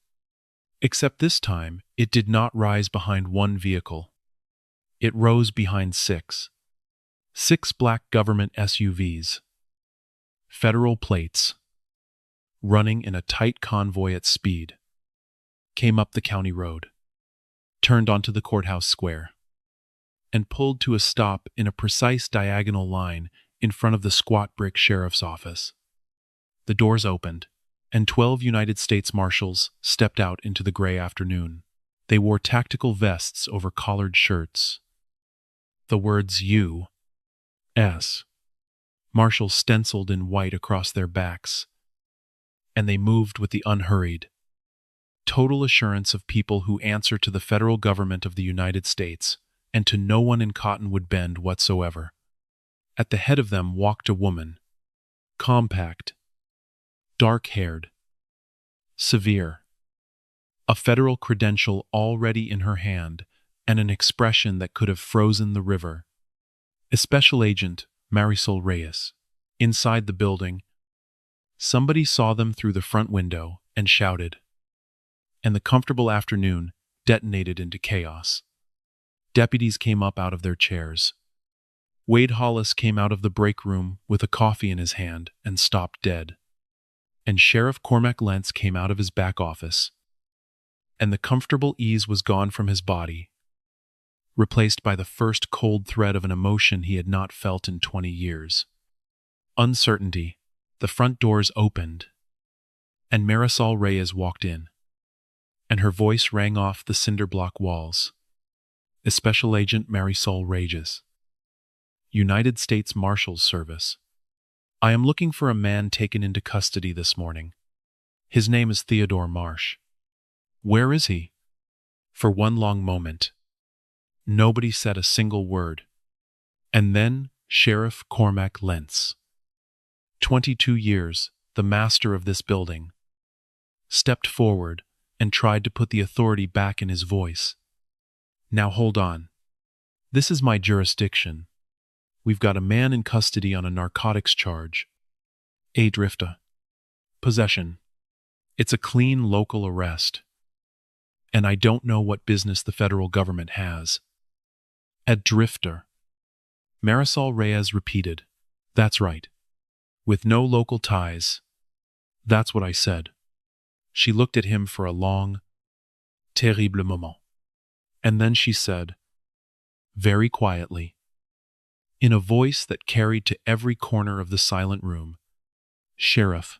Except this time, it did not rise behind one vehicle. It rose behind six. 6 black government SUVs, federal plates, running in a tight convoy at speed, came up the county road, turned onto the courthouse square, and pulled to a stop in a precise diagonal line in front of the squat brick sheriff's office. The doors opened, and 12 United States Marshals stepped out into the gray afternoon. They wore tactical vests over collared shirts. The words U.S. Marshals stenciled in white across their backs, and they moved with the unhurried, total assurance of people who answer to the federal government of the United States and to no one in Cottonwood Bend whatsoever. At the head of them walked a woman, compact, dark-haired, severe, a federal credential already in her hand and an expression that could have frozen the river. A Special Agent Marisol Reyes. Inside the building, somebody saw them through the front window and shouted, and the comfortable afternoon detonated into chaos. Deputies came up out of their chairs. Wade Hollis came out of the break room with a coffee in his hand and stopped dead. And Sheriff Cormac Lentz came out of his back office, and the comfortable ease was gone from his body, replaced by the first cold thread of an emotion he had not felt in 20 years. Uncertainty. The front doors opened, and Marisol Reyes walked in, and her voice rang off the cinder block walls. A Special Agent Marisol Reyes. United States Marshals Service. I am looking for a man taken into custody this morning. His name is Theodore Marsh. Where is he? For one long moment, nobody said a single word. And then Sheriff Cormac Lentz, 22 years, the master of this building, stepped forward and tried to put the authority back in his voice. Now hold on. This is my jurisdiction. We've got a man in custody on a narcotics charge. A drifter. Possession. It's a clean local arrest. And I don't know what business the federal government has. A drifter. Marisol Reyes repeated. That's right. With no local ties. That's what I said. She looked at him for a long, terrible moment. And then she said, very quietly, in a voice that carried to every corner of the silent room, Sheriff,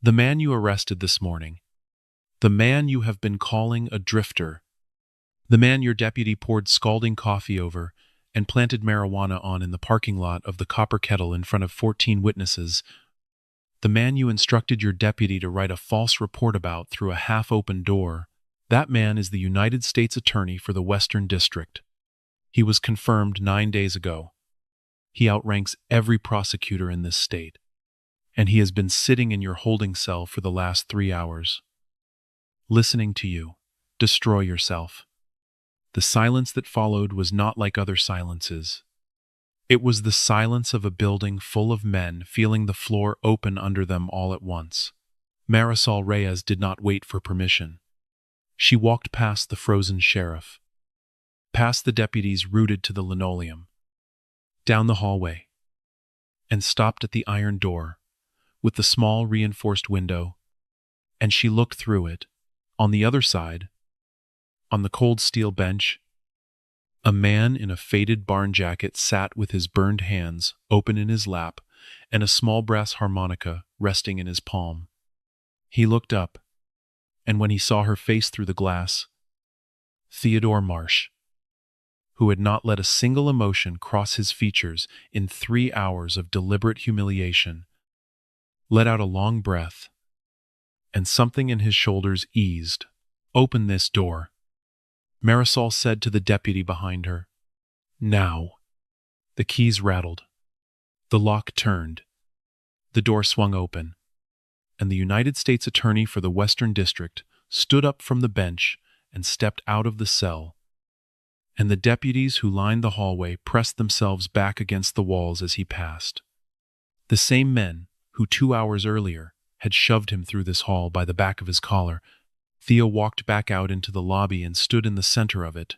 the man you arrested this morning, The man you have been calling a drifter. The man your deputy poured scalding coffee over and planted marijuana on in the parking lot of the Copper Kettle in front of 14 witnesses. The man you instructed your deputy to write a false report about through a half-open door. That man is the United States Attorney for the Western District. He was confirmed 9 days ago. He outranks every prosecutor in this state. And he has been sitting in your holding cell for the last 3 hours, listening to you destroy yourself. The silence that followed was not like other silences. It was the silence of a building full of men feeling the floor open under them all at once. Marisol Reyes did not wait for permission. She walked past the frozen sheriff, past the deputies rooted to the linoleum, down the hallway, and stopped at the iron door with the small reinforced window, and she looked through it. On the other side, on the cold steel bench, a man in a faded barn jacket sat with his burned hands open in his lap and a small brass harmonica resting in his palm. He looked up, and when he saw her face through the glass, Theodore Marsh, who had not let a single emotion cross his features in 3 hours of deliberate humiliation, let out a long breath, and something in his shoulders eased. "Open this door," Marisol said to the deputy behind her. "Now." The keys rattled. The lock turned. The door swung open, and the United States Attorney for the Western District stood up from the bench and stepped out of the cell, and the deputies who lined the hallway pressed themselves back against the walls as he passed. The same men who 2 hours earlier had shoved him through this hall by the back of his collar. Theo walked back out into the lobby and stood in the center of it.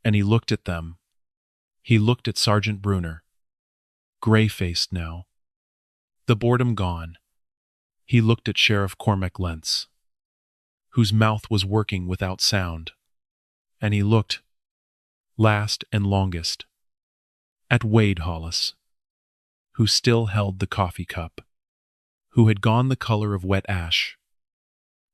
And he looked at them. He looked at Sergeant Brunner, gray-faced now, the boredom gone. He looked at Sheriff Cormac Lentz, whose mouth was working without sound. And he looked, last and longest, at Wade Hollis, who still held the coffee cup, who had gone the color of wet ash,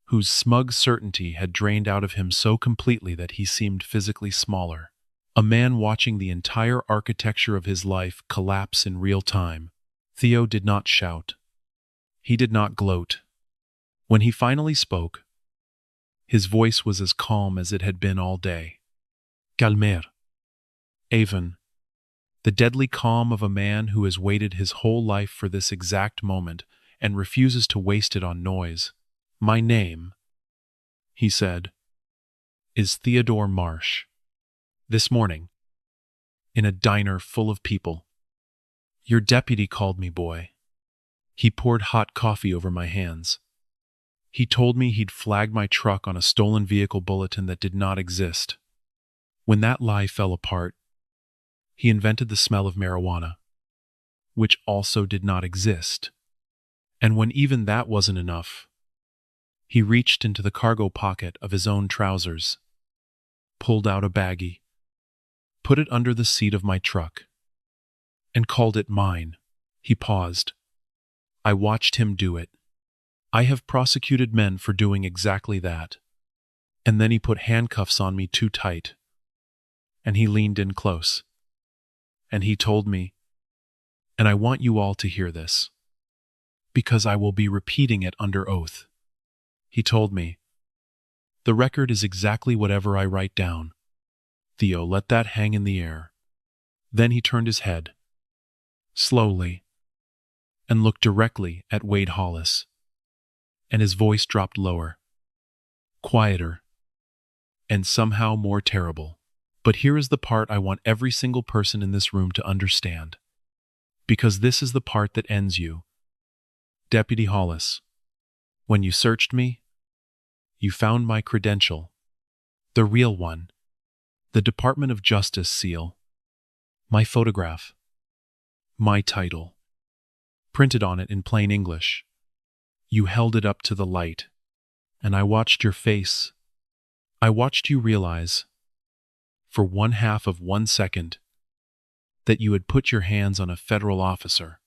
whose smug certainty had drained out of him so completely that he seemed physically smaller. A man watching the entire architecture of his life collapse in real time. Theo did not shout. He did not gloat. When he finally spoke, his voice was as calm as it had been all day. Calmer. Avon. The deadly calm of a man who has waited his whole life for this exact moment and refuses to waste it on noise. "My name," he said, "is Theodore Marsh. This morning, in a diner full of people, your deputy called me boy. He poured hot coffee over my hands. He told me he'd flagged my truck on a stolen vehicle bulletin that did not exist. When that lie fell apart, he invented the smell of marijuana, which also did not exist. And when even that wasn't enough, he reached into the cargo pocket of his own trousers, pulled out a baggie, put it under the seat of my truck, and called it mine." He paused. "I watched him do it. I have prosecuted men for doing exactly that. And then he put handcuffs on me too tight. And he leaned in close. And he told me, and I want you all to hear this, because I will be repeating it under oath. He told me, 'The record is exactly whatever I write down. Theo, let that hang in the air.' Then he turned his head, slowly, and looked directly at Wade Hollis, and his voice dropped lower, quieter, and somehow more terrible. But here is the part I want every single person in this room to understand, because this is the part that ends you. Deputy Hollis, when you searched me, you found my credential, the real one, the Department of Justice seal, my photograph, my title, printed on it in plain English. You held it up to the light, and I watched your face. I watched you realize, for 1/2 of 1 second, that you had put your hands on a federal officer.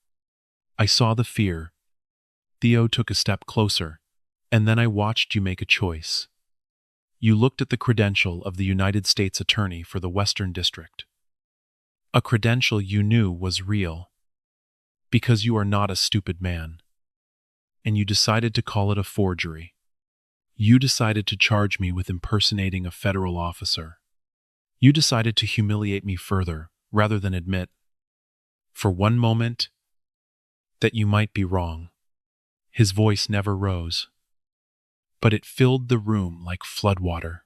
I saw the fear. Theo took a step closer, And then I watched you make a choice. You looked at the credential of the United States Attorney for the Western District. A credential you knew was real, because you are not a stupid man. And you decided to call it a forgery. You decided to charge me with impersonating a federal officer. You decided to humiliate me further, rather than admit, for one moment, that you might be wrong. His voice never rose, but it filled the room like floodwater.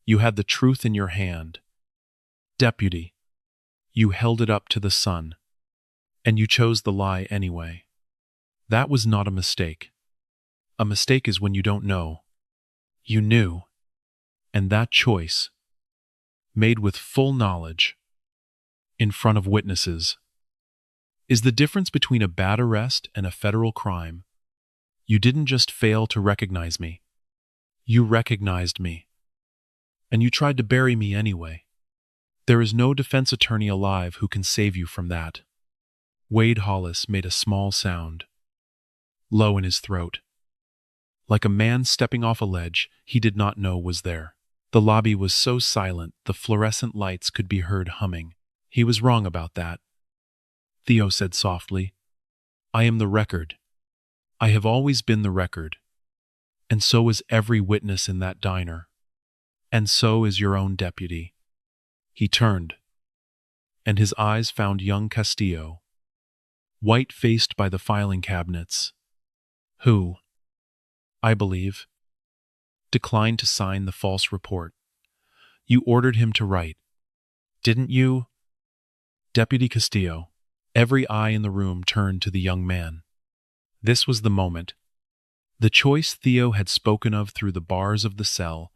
You had the truth in your hand. Deputy, you held it up to the sun, and you chose the lie anyway. That was not a mistake. A mistake is when you don't know. You knew, and that choice, made with full knowledge, in front of witnesses, is the difference between a bad arrest and a federal crime. You didn't just fail to recognize me. You recognized me. And you tried to bury me anyway. There is no defense attorney alive who can save you from that. Wade Hollis made a small sound, low in his throat. Like a man stepping off a ledge he did not know was there. The lobby was so silent the fluorescent lights could be heard humming. He was wrong about that. Theo said softly, I am the record. I have always been the record. And so is every witness in that diner. And so is your own deputy. He turned, and his eyes found young Castillo, white-faced by the filing cabinets, who, I believe, declined to sign the false report. You ordered him to write, didn't you? Deputy Castillo. Every eye in the room turned to the young man. This was the moment. The choice Theo had spoken of through the bars of the cell.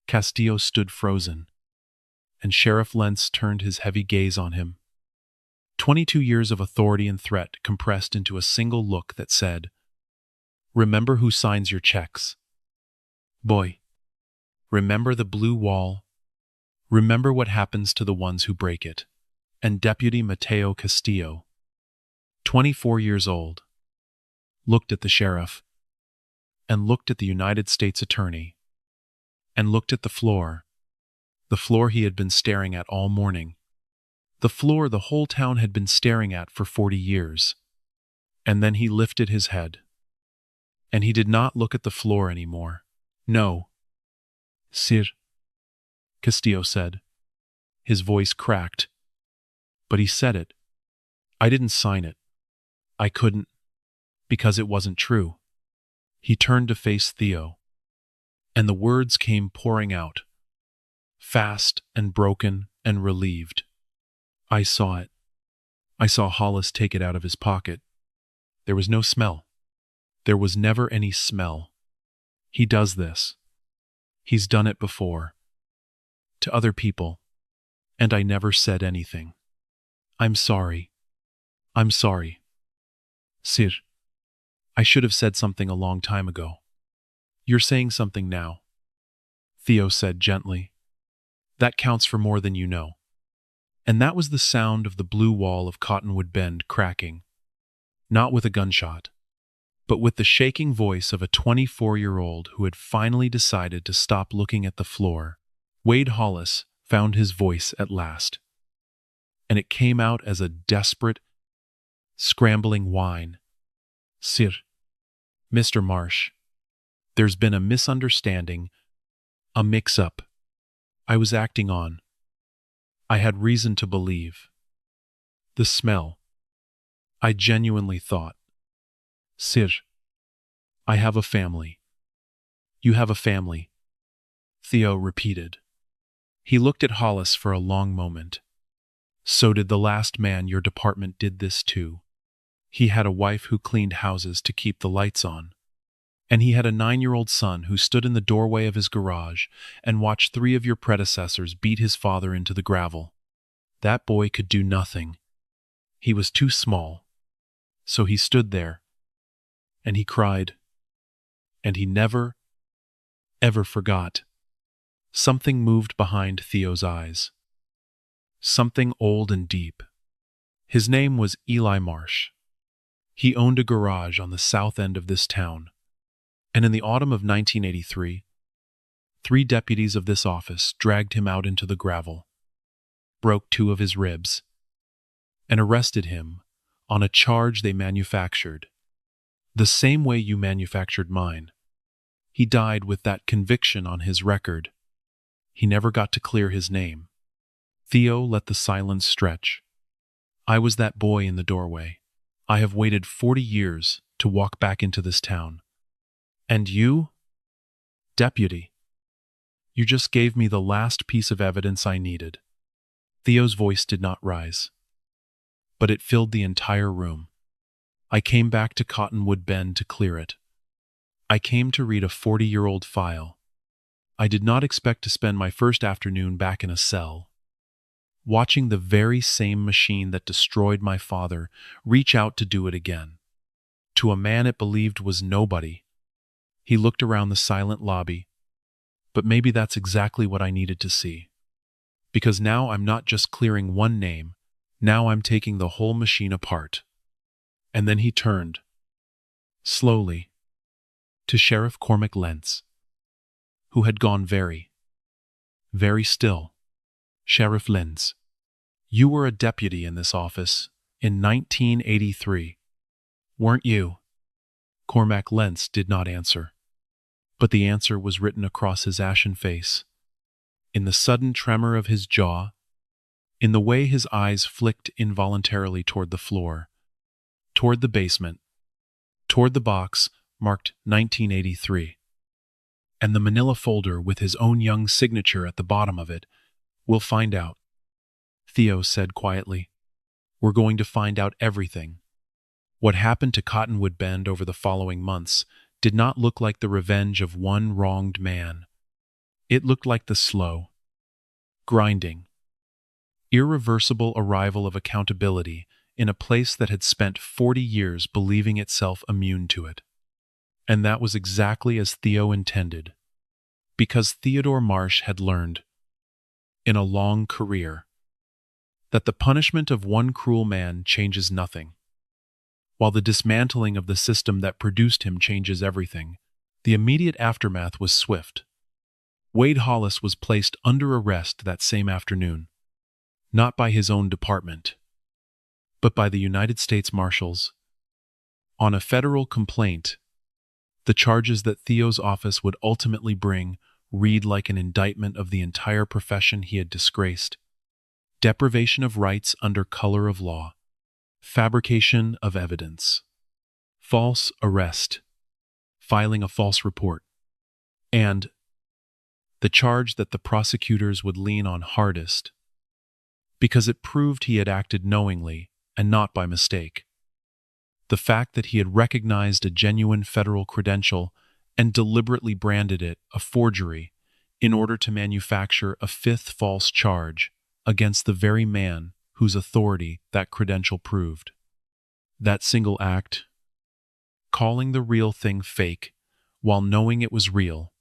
Castillo stood frozen, and Sheriff Lentz turned his heavy gaze on him. 22 years of authority and threat compressed into a single look that said, remember who signs your checks. Boy, remember the blue wall. Remember what happens to the ones who break it. And Deputy Mateo Castillo, 24 years old, looked at the sheriff, and looked at the United States Attorney, and looked at the floor he had been staring at all morning, the floor the whole town had been staring at for 40 years. And then he lifted his head. And he did not look at the floor anymore. No. Sir, Castillo said. His voice cracked. But he said it. I didn't sign it. I couldn't, because it wasn't true. He turned to face Theo, and the words came pouring out, fast and broken and relieved. I saw it. I saw Hollis take it out of his pocket. There was no smell. There was never any smell. He does this. He's done it before. To other people. And I never said anything. I'm sorry. I'm sorry. Sir, I should have said something a long time ago. You're saying something now. Theo said gently. That counts for more than you know. And that was the sound of the blue wall of Cottonwood Bend cracking. Not with a gunshot, but with the shaking voice of a 24-year-old who had finally decided to stop looking at the floor. Wade Hollis found his voice at last. And it came out as a desperate, scrambling whine. Sir, Mr. Marsh, there's been a misunderstanding, a mix-up. I was acting on. I had reason to believe. The smell. I genuinely thought. Sir, I have a family. You have a family, Theo repeated. He looked at Hollis for a long moment. So did the last man your department did this to. He had a wife who cleaned houses to keep the lights on. And he had a 9-year-old son who stood in the doorway of his garage and watched 3 of your predecessors beat his father into the gravel. That boy could do nothing. He was too small. So he stood there. And he cried. And he never, ever forgot. Something moved behind Theo's eyes. Something old and deep. His name was Eli Marsh. He owned a garage on the south end of this town. And in the autumn of 1983, 3 deputies of this office dragged him out into the gravel, broke 2 of his ribs, and arrested him on a charge they manufactured, the same way you manufactured mine. He died with that conviction on his record. He never got to clear his name. Theo let the silence stretch. I was that boy in the doorway. I have waited 40 years to walk back into this town. And you, deputy, you just gave me the last piece of evidence I needed. Theo's voice did not rise, but it filled the entire room. I came back to Cottonwood Bend to clear it. I came to read a 40-year-old file. I did not expect to spend my first afternoon back in a cell, watching the very same machine that destroyed my father reach out to do it again. To a man it believed was nobody. He looked around the silent lobby, but maybe that's exactly what I needed to see. Because now I'm not just clearing one name, now I'm taking the whole machine apart. And then he turned, slowly, to Sheriff Cormac Lentz, who had gone very, very still. Sheriff Lentz, you were a deputy in this office in 1983, weren't you? Cormac Lentz did not answer, but the answer was written across his ashen face, in the sudden tremor of his jaw, in the way his eyes flicked involuntarily toward the floor, toward the basement, toward the box marked 1983, and the manila folder with his own young signature at the bottom of it. We'll find out, Theo said quietly. We're going to find out everything. What happened to Cottonwood Bend over the following months did not look like the revenge of one wronged man. It looked like the slow, grinding, irreversible arrival of accountability in a place that had spent 40 years believing itself immune to it. And that was exactly as Theo intended, because Theodore Marsh had learned, in a long career, that the punishment of one cruel man changes nothing, while the dismantling of the system that produced him changes everything. The immediate aftermath was swift. Wade Hollis was placed under arrest that same afternoon, not by his own department, but by the United States Marshals, on a federal complaint. The charges that Theo's office would ultimately bring read like an indictment of the entire profession he had disgraced: deprivation of rights under color of law, fabrication of evidence, false arrest, filing a false report, and the charge that the prosecutors would lean on hardest, because it proved he had acted knowingly and not by mistake. The fact that he had recognized a genuine federal credential and deliberately branded it a forgery in order to manufacture a 5th false charge against the very man whose authority that credential proved. That single act, calling the real thing fake while knowing it was real,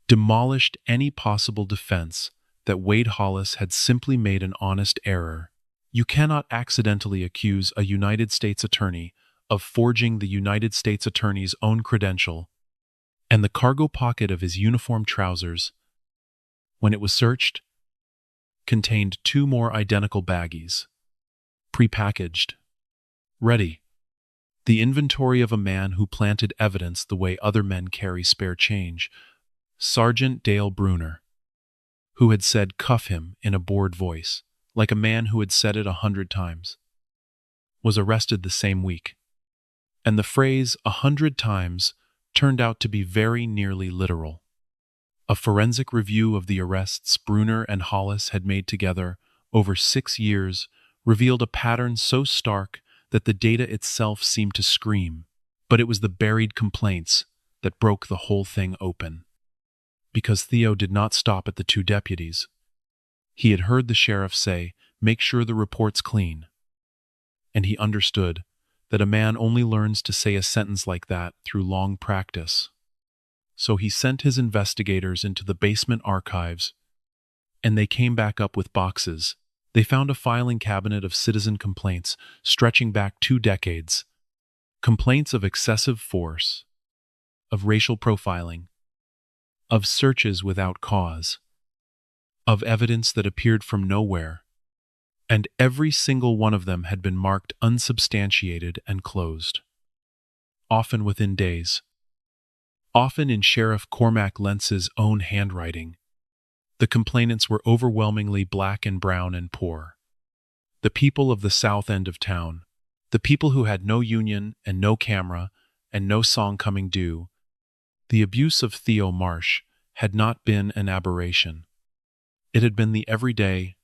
demolished any possible defense that Wade Hollis had simply made an honest error. You cannot accidentally accuse a United States attorney of forging the United States attorney's own credential, and the cargo pocket of his uniform trousers, when it was searched, contained 2 more identical baggies, prepackaged, ready. The inventory of a man who planted evidence the way other men carry spare change. Sergeant Dale Bruner, who had said "cuff him" in a bored voice, like a man who had said it 100 times, was arrested the same week. And the phrase 100 times turned out to be very nearly literal. A forensic review of the arrests Bruner and Hollis had made together over 6 years revealed a pattern so stark that the data itself seemed to scream, but it was the buried complaints that broke the whole thing open. Because Theo did not stop at the 2 deputies. He had heard the sheriff say, "Make sure the report's clean." And he understood that a man only learns to say a sentence like that through long practice. So he sent his investigators into the basement archives, and they came back up with boxes. They found a filing cabinet of citizen complaints stretching back 2 decades. Complaints of excessive force, of racial profiling, of searches without cause, of evidence that appeared from nowhere, and every single one of them had been marked unsubstantiated and closed, often within days, often in Sheriff Cormac Lentz's own handwriting. The complainants were overwhelmingly black and brown and poor. The people of the south end of town, the people who had no union and no camera and no song coming due. The abuse of Theo Marsh had not been an aberration. It had been the everyday,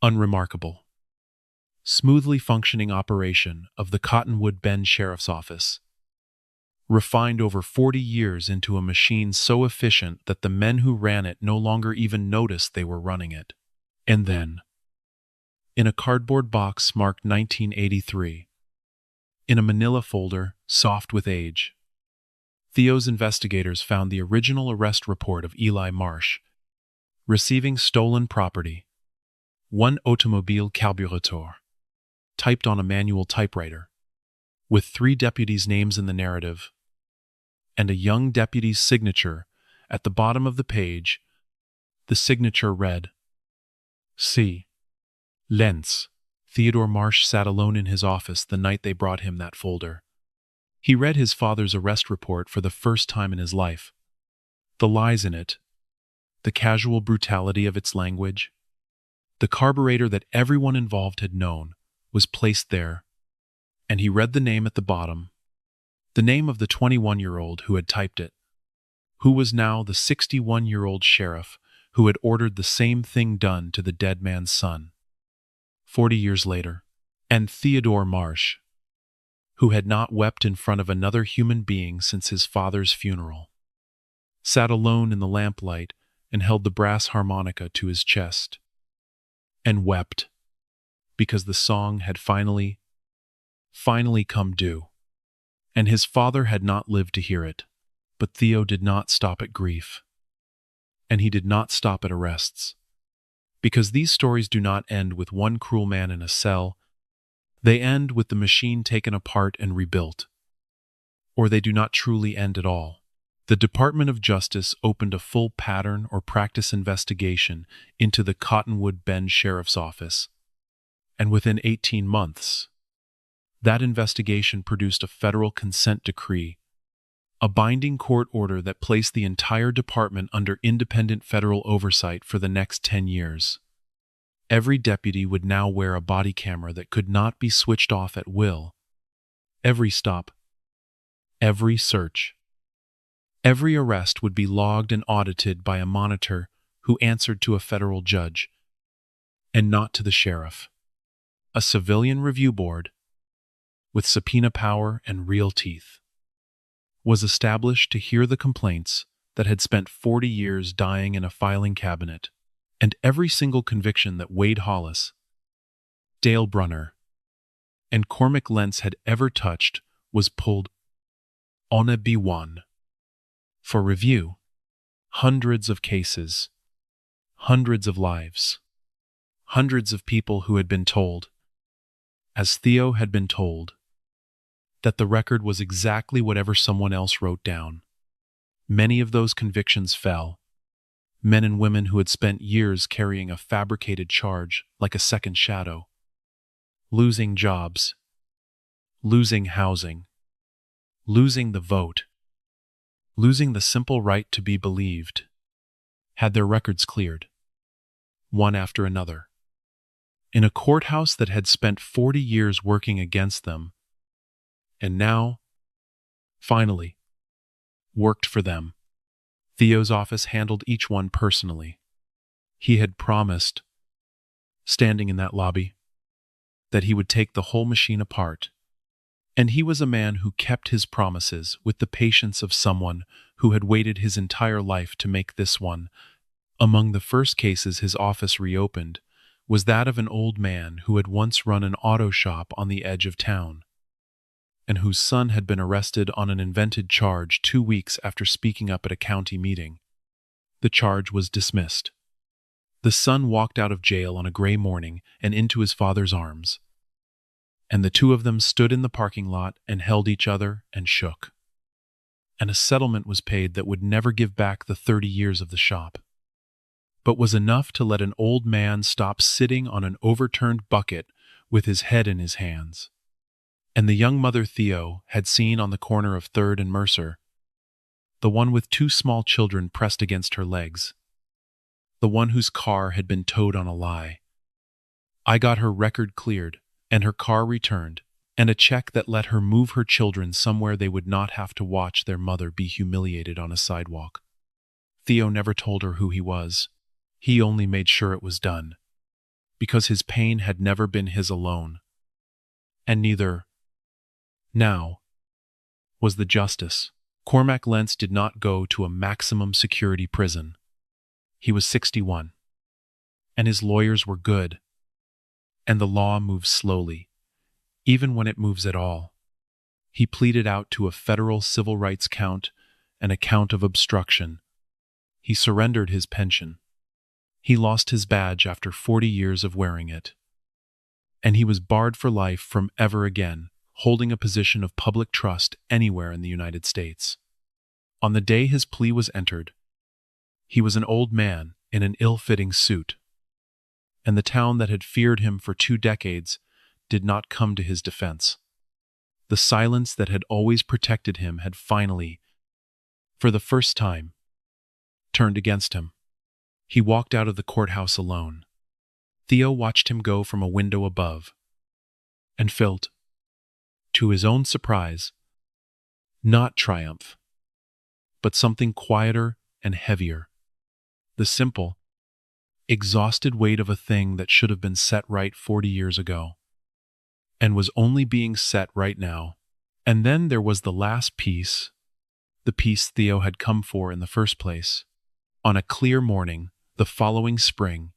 unremarkable, smoothly functioning operation of the Cottonwood Bend Sheriff's Office, refined over 40 years into a machine so efficient that the men who ran it no longer even noticed they were running it. And then, in a cardboard box marked 1983, in a manila folder soft with age, Theo's investigators found the original arrest report of Eli Marsh, receiving stolen property, one automobile carburateur, typed on a manual typewriter, with 3 deputies' names in the narrative, and a young deputy's signature at the bottom of the page. The signature read, C. Lentz. Theodore Marsh sat alone in his office the night they brought him that folder. He read his father's arrest report for the first time in his life. The lies in it, the casual brutality of its language, the carburetor that everyone involved had known was placed there, and he read the name at the bottom, the name of the 21-year-old who had typed it, who was now the 61-year-old sheriff who had ordered the same thing done to the dead man's son. 40 years later, and Theodore Marsh, who had not wept in front of another human being since his father's funeral, sat alone in the lamplight and held the brass harmonica to his chest, and wept, because the song had finally come due, and his father had not lived to hear it. But Theo did not stop at grief, and he did not stop at arrests, because these stories do not end with one cruel man in a cell. They end with the machine taken apart and rebuilt, or they do not truly end at all. The Department of Justice opened a full pattern or practice investigation into the Cottonwood Bend Sheriff's Office, and within 18 months, that investigation produced a federal consent decree, a binding court order that placed the entire department under independent federal oversight for the next 10 years. Every deputy would now wear a body camera that could not be switched off at will. Every stop, every search, every arrest would be logged and audited by a monitor who answered to a federal judge, and not to the sheriff. A civilian review board, with subpoena power and real teeth, was established to hear the complaints that had spent 40 years dying in a filing cabinet, and every single conviction that Wade Hollis, Dale Brunner, and Cormac Lentz had ever touched was pulled on a B1 for review. Hundreds of cases, hundreds of lives, hundreds of people who had been told, as Theo had been told, that the record was exactly whatever someone else wrote down. Many of those convictions fell. Men and women who had spent years carrying a fabricated charge like a second shadow, losing jobs, losing housing, losing the vote, losing the simple right to be believed, had their records cleared, one after another, in a courthouse that had spent 40 years working against them, and now, finally, worked for them. Theo's office handled each one personally. He had promised, standing in that lobby, that he would take the whole machine apart, and he was a man who kept his promises with the patience of someone who had waited his entire life to make this one. Among the first cases his office reopened was that of an old man who had once run an auto shop on the edge of town, and whose son had been arrested on an invented charge 2 weeks after speaking up at a county meeting. The charge was dismissed. The son walked out of jail on a gray morning and into his father's arms, and the two of them stood in the parking lot and held each other and shook. and a settlement was paid that would never give back the 30 years of the shop, but was enough to let an old man stop sitting on an overturned bucket with his head in his hands. And the young mother Theo had seen on the corner of 3rd and Mercer, the one with 2 small children pressed against her legs, the one whose car had been towed on a lie. I got her record cleared, and her car returned, and a check that let her move her children somewhere they would not have to watch their mother be humiliated on a sidewalk. Theo never told her who he was. He only made sure it was done, because his pain had never been his alone. And neither, now, was the justice. Cormac Lentz did not go to a maximum security prison. He was 61, and his lawyers were good, and the law moves slowly, even when it moves at all. He pleaded out to a federal civil rights count and a count of obstruction. He surrendered his pension. He lost his badge after 40 years of wearing it. And he was barred for life from ever again holding a position of public trust anywhere in the United States. On the day his plea was entered, he was an old man in an ill-fitting suit, and the town that had feared him for 2 decades did not come to his defense. The silence that had always protected him had finally, for the first time, turned against him. He walked out of the courthouse alone. Theo watched him go from a window above, and felt, to his own surprise, not triumph, but something quieter and heavier. The simple, exhausted weight of a thing that should have been set right 40 years ago, and was only being set right now. And then there was the last piece, the piece Theo had come for in the first place. On a clear morning, the following spring,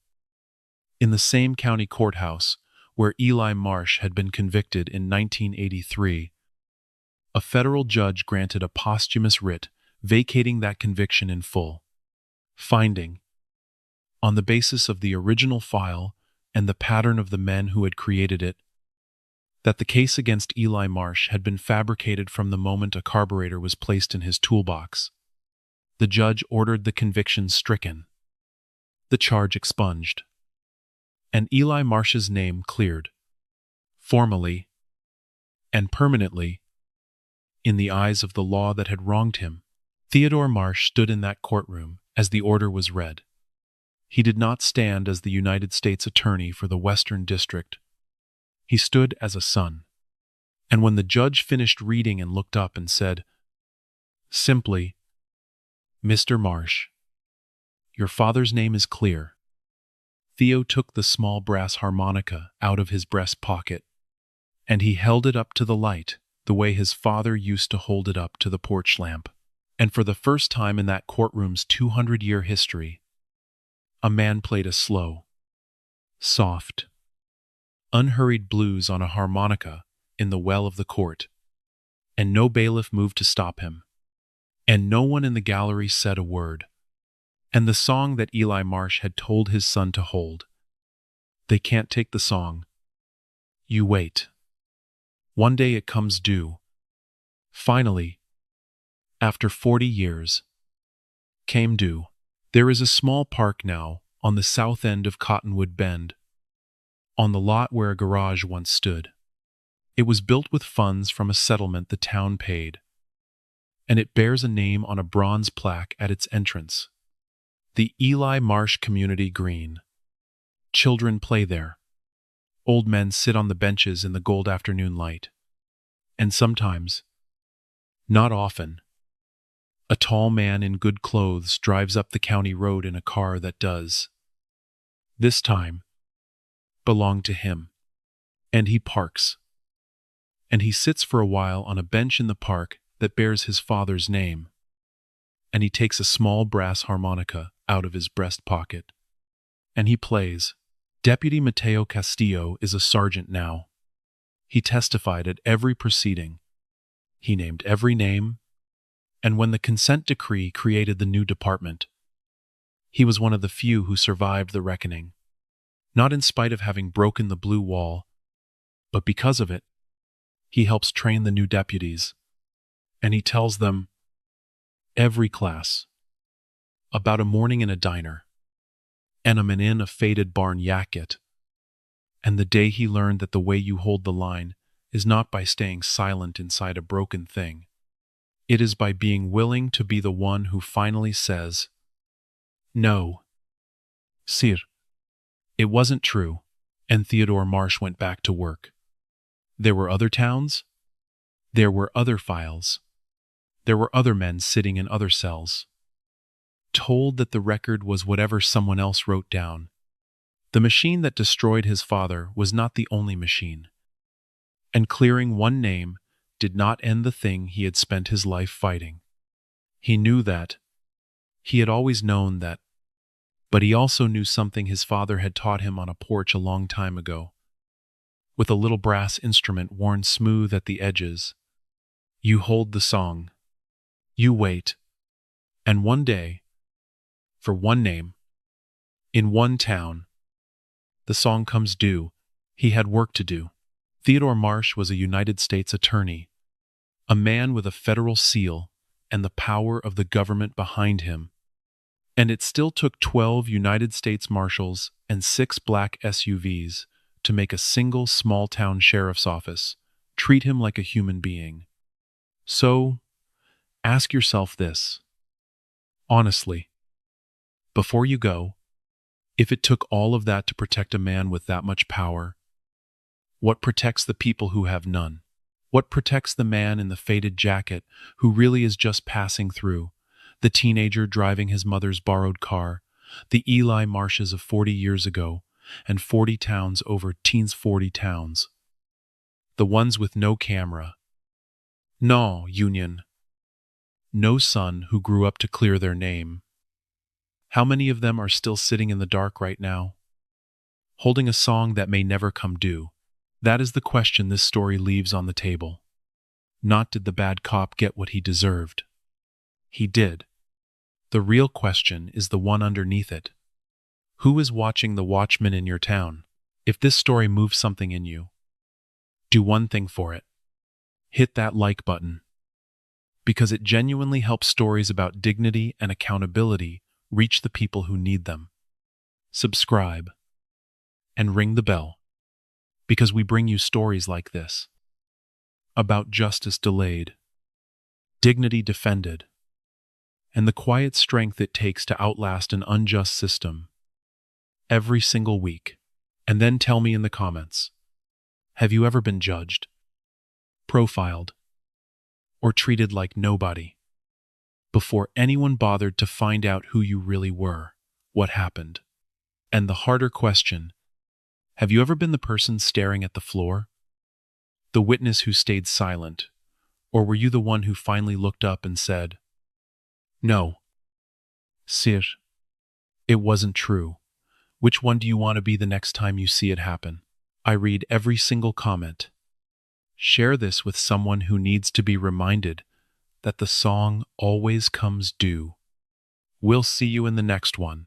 in the same county courthouse where Eli Marsh had been convicted in 1983, a federal judge granted a posthumous writ vacating that conviction in full, finding, on the basis of the original file and the pattern of the men who had created it, that the case against Eli Marsh had been fabricated from the moment a carburetor was placed in his toolbox. The judge ordered the conviction stricken, the charge expunged, and Eli Marsh's name cleared, formally and permanently, in the eyes of the law that had wronged him. Theodore Marsh stood in that courtroom as the order was read. He did not stand as the United States Attorney for the Western District. He stood as a son. And when the judge finished reading and looked up and said, simply, "Mr. Marsh, your father's name is clear," Theo took the small brass harmonica out of his breast pocket, and he held it up to the light the way his father used to hold it up to the porch lamp. And for the first time in that courtroom's 200-year history, a man played a slow, soft, unhurried blues on a harmonica in the well of the court, and no bailiff moved to stop him, and no one in the gallery said a word. And the song that Eli Marsh had told his son to hold, they can't take the song. You wait. One day it comes due. Finally, after 40 years, came due. There is a small park now on the south end of Cottonwood Bend, on the lot where a garage once stood. It was built with funds from a settlement the town paid, and it bears a name on a bronze plaque at its entrance. The Eli Marsh Community Green. Children play there. Old men sit on the benches in the gold afternoon light. And sometimes, not often, a tall man in good clothes drives up the county road in a car that does, this time, belong to him. And he parks. And he sits for a while on a bench in the park that bears his father's name. And he takes a small brass harmonica out of his breast pocket. And he plays. Deputy Mateo Castillo is a sergeant now. He testified at every proceeding. He named every name. And when the consent decree created the new department, he was one of the few who survived the reckoning. Not in spite of having broken the blue wall, but because of it. He helps train the new deputies. And he tells them, Every class. About a morning in a diner. And a man in a faded barn jacket. And the day he learned that the way you hold the line is not by staying silent inside a broken thing. It is by being willing to be the one who finally says, "No, sir, it wasn't true," and Theodore Marsh went back to work. There were other towns. There were other files. There were other men sitting in other cells, told that the record was whatever someone else wrote down. The machine that destroyed his father was not the only machine. And clearing one name did not end the thing he had spent his life fighting. He knew that. He had always known that. But he also knew something his father had taught him on a porch a long time ago. With a little brass instrument worn smooth at the edges. You hold the song. You wait. And one day, for one name, in one town, the song comes due. He had work to do. Theodore Marsh was a United States attorney, a man with a federal seal and the power of the government behind him. And it still took 12 United States Marshals and 6 black SUVs to make a single small-town sheriff's office treat him like a human being. So, ask yourself this. Honestly, before you go, if it took all of that to protect a man with that much power, what protects the people who have none? What protects the man in the faded jacket who really is just passing through? The teenager driving his mother's borrowed car, the Eli Marshes of 40 years ago, and 40 towns over teens 40 towns. The ones with no camera. No union. No son who grew up to clear their name. How many of them are still sitting in the dark right now, holding a song that may never come due? That is the question this story leaves on the table. Not did the bad cop get what he deserved. He did. The real question is the one underneath it. Who is watching the watchman in your town? If this story moves something in you, do one thing for it. Hit that like button. Because it genuinely helps stories about dignity and accountability reach the people who need them. Subscribe. And ring the bell. Because we bring you stories like this. About justice delayed, dignity defended, and the quiet strength it takes to outlast an unjust system. Every single week. And then tell me in the comments, have you ever been judged, profiled, or treated like nobody before anyone bothered to find out who you really were, what happened? And the harder question, have you ever been the person staring at the floor? The witness who stayed silent? Or were you the one who finally looked up and said, "No, sir, it wasn't true"? Which one do you want to be the next time you see it happen? I read every single comment. Share this with someone who needs to be reminded that the song always comes due. We'll see you in the next one.